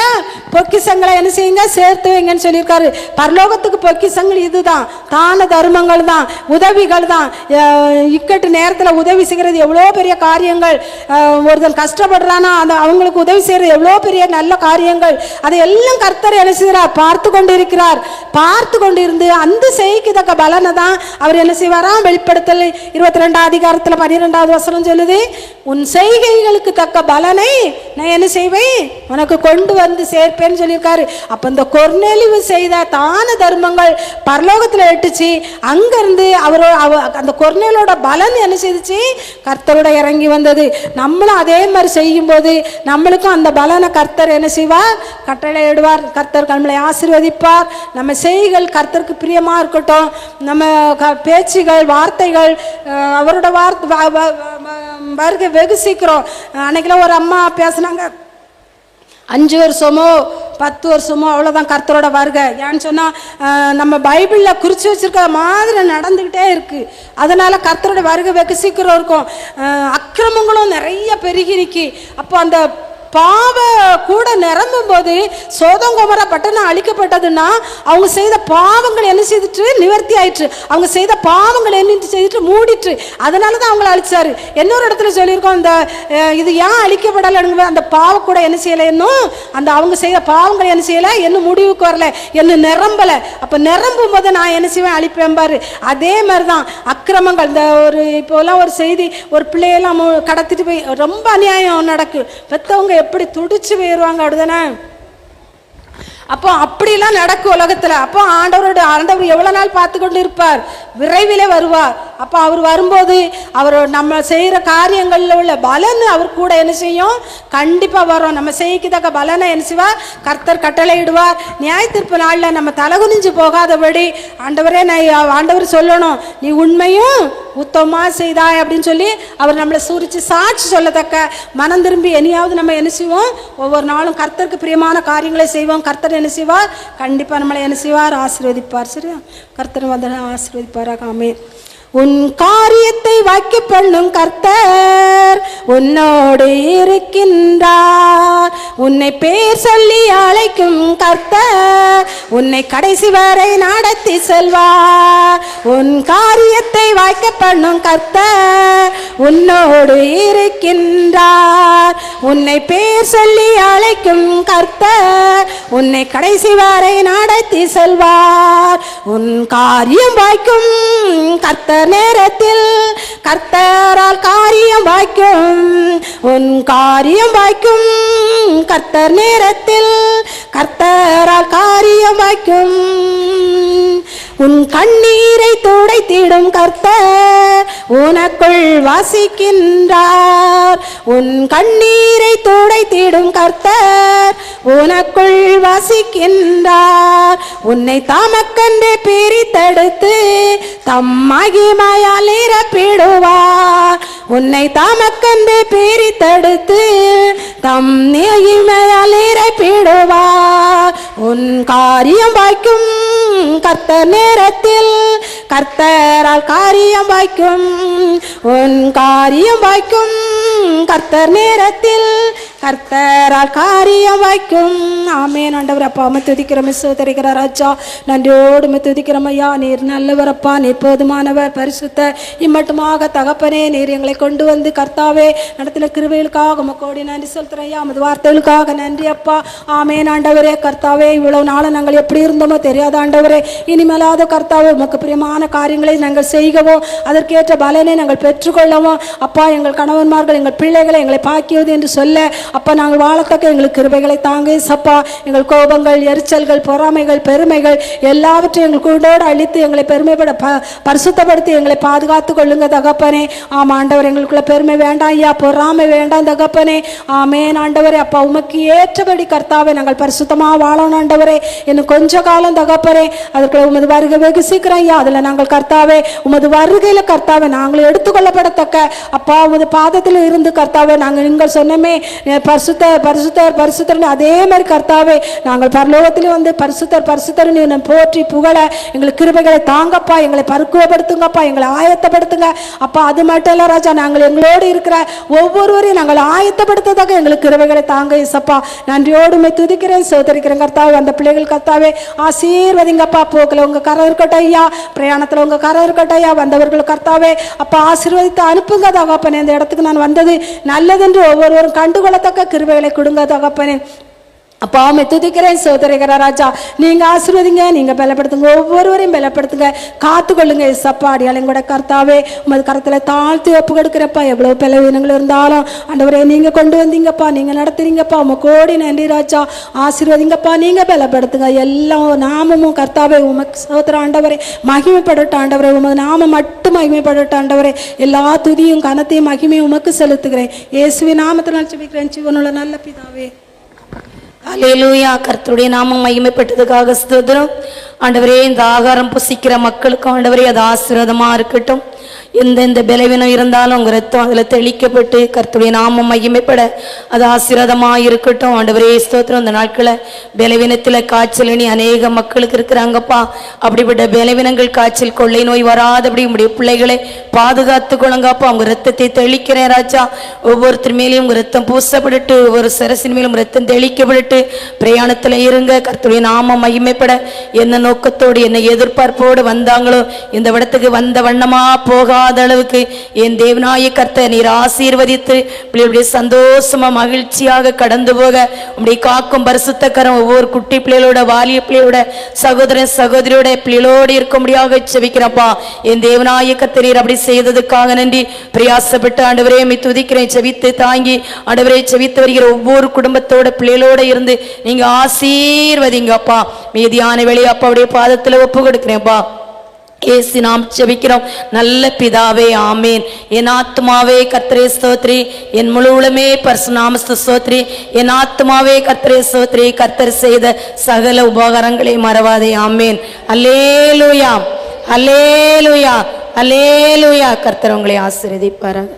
பொக்கிஷங்களை என்ன செய்யுங்க, சேர்த்து வைங்கன்னு சொல்லியிருக்காரு. பரலோகத்துக்கு பொக்கிஷங்கள் இதுதான், தான தர்மங்கள் தான், உதவிகள் தான். இக்கட்டு நேரத்தில் உதவி செய்கிறது எவ்வளோ பெரிய காரியங்கள். ஒருத்தன் கஷ்டப்படுறானா அந்த அவங்களுக்கு உதவி செய்யறது எவ்வளோ பெரிய நல்ல காரியங்கள். அதை எல்லாம் கர்த்தர் என்ன செய்கிறார், பார்த்து கொண்டு இருக்கிறார். பார்த்து கொண்டு இருந்து அந்த செய்திக்கு தக்க பலனை தான் அவர் என்ன செய்வாராம், வெளிப்படுத்தல் 22ஆம் அதிகாரத்தில் 12வது வசனம் சொல்லுது, உன் செய்கைகளுக்கு தக்க பலனை நான் என்ன செய்வேன், உனக்கு கொண்டு சேர்ப்பேன்னு சொல்லியிருக்காரு. அப்ப இந்த கொர்நேலியு செய்த தான தர்மங்கள் பரலோகத்துல எட்டுச்சு. அங்கிருந்து அந்த கொர்நேலியோட பலன் என்ன செய்துச்சு, கர்த்தரோட இறங்கி வந்தது. நம்மளும் அதே மாதிரி செய்யும் போது நம்மளுக்கும் அந்த பலனை கர்த்தர் என்ன செய்வார், கட்டளையிடுவார். கர்த்தர் நம்மளை ஆசீர்வதிப்பார். நம்ம செய்கள் கர்த்தருக்கு பிரியமா இருக்கட்டும். நம்ம பேச்சுகள் வார்த்தைகள் அவரோட வருகை வெகு சீக்கிரம். அன்னைக்கெல்லாம் ஒரு அம்மா பேசுனாங்க, 5 வருஷமோ 10 வருஷமோ அவ்வளோதான் கர்த்தரோட வருகை. ஏன்னு சொன்னால் நம்ம பைபிளில் குறித்து வச்சுருக்க மாதிரி நடந்துக்கிட்டே இருக்குது. அதனால் கர்த்தரோட வருகை வெகு சீக்கிரம் இருக்கும். அக்கிரமங்களும் நிறைய பெருகி நிற்கி. அப்போ அந்த பாவ கூட நிரம்பும் போது சோதோம் கொமோரா பட்டணம் அழிக்கப்பட்டதுன்னா அவங்க செய்த பாவங்கள் என்ன செய்துட்டு நிவர்த்தி ஆயிற்று. அவங்க செய்த பாவங்கள் என்ன செய்துட்டு மூடிட்டு, அதனாலதான் அவங்களை அழிச்சாரு. இன்னொரு இடத்துல சொல்லியிருக்கோம், இந்த இது ஏன் அழிக்கப்படலை, அந்த பாவ கூட என்ன செய்யலை, இன்னும் அந்த அவங்க செய்த பாவங்கள் என்ன செய்யலை, இன்னும் முடிவுக்கு வரல, என்ன நிரம்பலை. அப்ப நிரம்பும் போது நான் என்ன செய்வேன், அழிப்பேன் பாரு. அதே மாதிரிதான் அக்கிரமங்கள். இந்த ஒரு இப்போலாம் ஒரு செய்தி, ஒரு பிள்ளையெல்லாம் கடத்திட்டு போய் ரொம்ப அநியாயம் நடக்கு, பெத்தவங்க எப்படி துடிச்சு போயிடுவாங்க அப்படிதானே. அப்போ அப்படிலாம் நடக்கும் உலகத்துல. அப்போ ஆண்டவர் எவ்வளவு நாள் பார்த்து கொண்டு இருப்பார், விரைவிலே வருவார். அப்போ அவர் வரும்போது அவர் நம்ம செய்யற காரியங்கள்ல உள்ள பலன் அவர் கூட என்ன செய்யும், கண்டிப்பா வரும். நம்ம செய்யத்தக்க பலனை என்ன செய்வார், கர்த்தர் கட்டளையிடுவார். நியாய தீர்ப்பு நாள்ல நம்ம தலகுனிஞ்சு போகாதபடி ஆண்டவரே, ஆண்டவர் சொல்லணும், நீ உண்மையும் உத்தமா செய்தாய் அப்படின்னு சொல்லி அவர் நம்மளை சூரிச்சு சாட்சி சொல்லத்தக்க மனம் திரும்பி இனியாவது நம்ம என்ன செய்வோம், ஒவ்வொரு நாளும் கர்த்தருக்கு பிரியமான காரியங்களை செய்வோம். கர்த்தர் என்ன செய்வார், கண்டிப்பா நம்மளை என்ன செய்வார், ஆசீர்வதிப்பார். சரியா, கர்த்தர் வந்து ஆசீர்வதிப்பாராக. ஆமென். உன் காரியத்தை வாய்க்க பண்ணும் கர்த்தர் உன்னோடு இருக்கின்றார். உன்னை பேர் சொல்லி அழைக்கும் கர்த்தர் உன்னை கடைசி வரை நடத்தி செல்வார். உன் காரியத்தை வாய்க்க பண்ணும் கர்த்தர் உன்னோடு இருக்கின்றார். உன்னை பேர் சொல்லி அழைக்கும் கர்த்தர் உன்னை கடைசி வரை நடத்தி செல்வார். உன் காரியம் வாய்க்கும் கர்த்தர் நேரத்தில் கர்த்தரால் காரியம் வாய்க்கும். உன் காரியம் வாய்க்கும் கர்த்தர் நேரத்தில் கர்த்தரால் காரியம் வாய்க்கும். உன் கண்ணீரை துடைத்திடும் கர்த்தர் உனக்குள் வாசிக்கின்றார். உன் கண்ணீரை துடைத்திடும் கர்த்தர் உனக்குள் வாசிக்கின்றார். உன்னை தமக்கென்று பிரித்தெடுத்து தம் மகிமையால் நிரப்பிடுவார். உன்னை தமக்கென்று பிரித்தெடுத்து தம் மகிமையால் நிரப்பிடுவார். உன் காரியம் வாய்க்கும் கர்த்தர் நேரத்தில் கர்த்தரால் காரியம் வாய்க்கும். உன் காரியம் வாய்க்கும் கர்த்தர் நேரத்தில் கர்த்தரால் காரியம் வாய்க்கும். ஆமென். ஆண்டவர் அப்பா அம்மை துதிக்கிறோம், சோதரிக்கிறார் ராஜா, நன்றியோடு துதிக்கிறோம் ஐயா. நீர் நல்லவரப்பா, நீர் போதுமானவர், பரிசுத்த இம்மட்டுமாக தகப்பனே, நீர் எங்களை கொண்டு வந்து கர்த்தாவே நடத்தின கிருபைகளுக்காக உமக்கோடி நன்றி செலுத்துறோம் ஐயா. உமது வார்த்தைகளுக்காக நன்றி அப்பா. ஆமென். ஆண்டவரே கர்த்தாவே, இவ்வளவு நாளும் நாங்கள் எப்படி இருந்தோமோ தெரியாத ஆண்டவரே, இனிமேலாத கர்த்தாவே உமக்கு பிரியமான காரியங்களை நாங்கள் செய்கவும் அதற்கேற்ற பலனை நாங்கள் பெற்றுக்கொள்ளவும் அப்பா, எங்கள் கணவன்மார்கள் எங்கள் பிள்ளைகளை எங்களை பாக்கியது என்று சொல்ல அப்பா, நாங்கள் வாழத்தக்க எங்களுக்கு கிருபைகளை தாங்க சப்பா. எங்கள் கோபங்கள், எரிச்சல்கள், பொறாமைகள், பெருமைகள் எல்லாவற்றையும் எங்கள் கூடோடு அழித்து எங்களை பெருமைப்பட பரிசுத்தப்படுத்தி எங்களை பாதுகாத்து கொள்ளுங்க தகப்பனே. ஆமா ஆண்டவர், எங்களுக்குள்ள பெருமை வேண்டாம் ஐயா, பொறாமை வேண்டாம் தகப்பனே. ஆமென். ஆண்டவரே அப்பா, உமக்கு ஏற்றபடி கர்த்தாவே நாங்கள் பரிசுத்தமாக வாழணும் ஆண்டவரே. இன்னும் கொஞ்ச காலம் தகப்பனே, அதற்குள்ள உமது வருகை வெகு சீக்கிரம் ஐயா. அதுல நாங்கள் கர்த்தாவே உமது வருகையில கர்த்தாவே நாங்கள் எடுத்துக்கொள்ளப்படத்தக்க அப்பா உமது பாதத்தில் இருந்து கர்த்தாவே நாங்கள் நீங்கள் சொன்னமே பரிசுத்தர் பரிசுத்தர் பரிசுத்தர், அதே மாதிரி கர்த்தாவே நாங்கள் பரலோகத்திலே வந்து பரிசுத்தர் பரிசுத்தர் நீ போற்றி புகழ எங்களுக்கு கிருபைகளை தாங்கப்பா, எங்களை பருக்குவப்படுத்துங்கப்பா, எங்களை ஆயத்தப்படுத்துங்க அப்பா. அது மட்டும் இல்ல ராஜா, நாங்கள் எங்களோடு இருக்கிற ஒவ்வொருவரையும் நாங்கள் ஆயத்தப்படுத்ததாக எங்களுக்கு கிருபைகளை தாங்க இசப்பா. நன்றியோடு துதிக்கிறேன், சோதரிக்கிறேன் கர்த்தாவே. அந்த பிள்ளைகள் கர்த்தாவே ஆசீர்வதிங்கப்பா. போக்கில் உங்க கரை இருக்கட்டும் ஐயா, பிரயாணத்துல உங்க கரை இருக்கட்டும் ஐயா. வந்தவர்கள் கர்த்தாவே அப்பா ஆசீர்வதித்து அனுப்புங்க தகப்பனே. இந்த இடத்துக்கு நான் வந்தது நல்லதென்று ஒவ்வொருவரும் கண்டுகொள்ளத்தக்க கிருபைகளை கொடுங்க தகப்பனே. அப்பா உம்மை துதிக்கிறேன், சோதரிக்கிற ராஜா. நீங்க ஆசீர்வதிங்க, நீங்க பலப்படுத்துங்க, ஒவ்வொருவரையும் பலப்படுத்துங்க, காத்துக்கொள்ளுங்க சப்பா. அடியாளையும் கூட கர்த்தாவே உமது கரத்துல தாழ்த்தி ஒப்பு கொடுக்கிறப்பா. எவ்வளவு பலவீனங்கள் இருந்தாலும் ஆண்டவரே நீங்க கொண்டு வந்தீங்கப்பா, நீங்க நடத்துறீங்கப்பா. உம கோடி நன்றி ராஜா. ஆசீர்வதிங்கப்பா, நீங்க பலப்படுத்துங்க. எல்லாம் நாமமும் கர்த்தாவே உமக்கு சோதர ஆண்டவரே மகிமைப்படட்ட ஆண்டவரே. உமது நாமம் மட்டும் மகிமைப்படட்ட ஆண்டவரே. எல்லா துதியும் கனத்தையும் மகிமையும் உமக்கு செலுத்துகிறேன். இயேசுவின் நாமத்தினால் ஜெபிக்கிறேன் ஜீவனுள்ள நல்ல பிதாவே. அல்லேலூயா. கர்த்தருடைய நாமம் மகிமைப்பட்டதுக்காக ஸ்தோத்திரம் ஆண்டவரே. இந்த ஆகாரம் புசிக்கிற மக்களுக்கு ஆண்டவரே அது ஆசீர்வாதமா இருக்கட்டும். எந்தெந்த பலவீனம் இருந்தாலும் உங்க ரத்தம் அதுல தெளிக்கப்பட்டு கர்த்தருடைய நாமம் மகிமைப்பட அது ஆசீர்வாதமா இருக்கட்டும். ஆண்டவரே ஸ்தோத்திரம். இந்த நாட்களை பலவீனத்துல காய்ச்சல் இனி அநேக மக்களுக்கு இருக்கிறாங்கப்பா. அப்படிப்பட்ட பலவீனங்கள், காய்ச்சல், கொள்ளை நோய் வராதபடி உங்களுடைய பிள்ளைகளை பாதுகாத்து கொள்ளுங்கப்பா. உங்க ரத்தத்தை தெளிக்கிறேன் ராஜா. ஒவ்வொருத்தர் மேலேயும் உங்க ரத்தம் பூசப்பட்டு, ஒவ்வொரு சரசின் மேலும் ரத்தம் தெளிக்கப்பட்டு பிரயாணத்துல இருங்க. கர்த்தருடைய நாமம் மகிமைப்பட என்ன நோக்கத்தோடு என்ன எதிர்பார்ப்போடு வந்தாங்களோ இந்த இடத்துக்கு வந்த வண்ணமா போகாத அளவுக்கு என் தேவனாய கர்த்தர் நீர் ஆசீர்வதித்து பிள்ளைகளுடைய சந்தோஷமா மகிழ்ச்சியாக கடந்து போக உம்முடைய காக்கும் பரிசுத்த கரம் ஒவ்வொரு குட்டி பிள்ளைகளோட, வாலிய பிள்ளையோட, சகோதரன் சகோதரியோட பிள்ளைகளோடு இருக்க முடியாக செபிக்கிறப்பா. என் தேவனாய கர்த்தர் நீர் அப்படி செய்ததுக்காக நன்றி. பிரயாசப்பட்டு ஆண்டவரே உம்மை துதிக்கிறேன். செபித்து தாங்கி ஆண்டவரே செபித்து வருகிற ஒவ்வொரு குடும்பத்தோட பிள்ளைகளோட இருந்து நீங்க ஆசீர்வதிங்கப்பா. மீதியான வேலையை அப்பாவுடைய பாதத்துல ஒப்பு கொடுக்கிறேன்ப்பா. ஏசி நாம் ஜெபிக்கிறோம் நல்ல பிதாவே, ஆமேன். என் ஆத்மாவே கர்த்தரே ஸ்தோத்ரி, என் முழு உளமே பரிசுத்த நாமத்தை ஸ்தோத்ரி. என் ஆத்மாவே கர்த்தரே ஸ்தோத்ரி, கர்த்தர் செய்த சகல உபகாரங்களை மறவாதே. ஆமேன். அல்லேலூயா, அல்லேலூயா, அல்லேலூயா. கர்த்தர் உங்களை ஆசீர்வதிப்பாராக.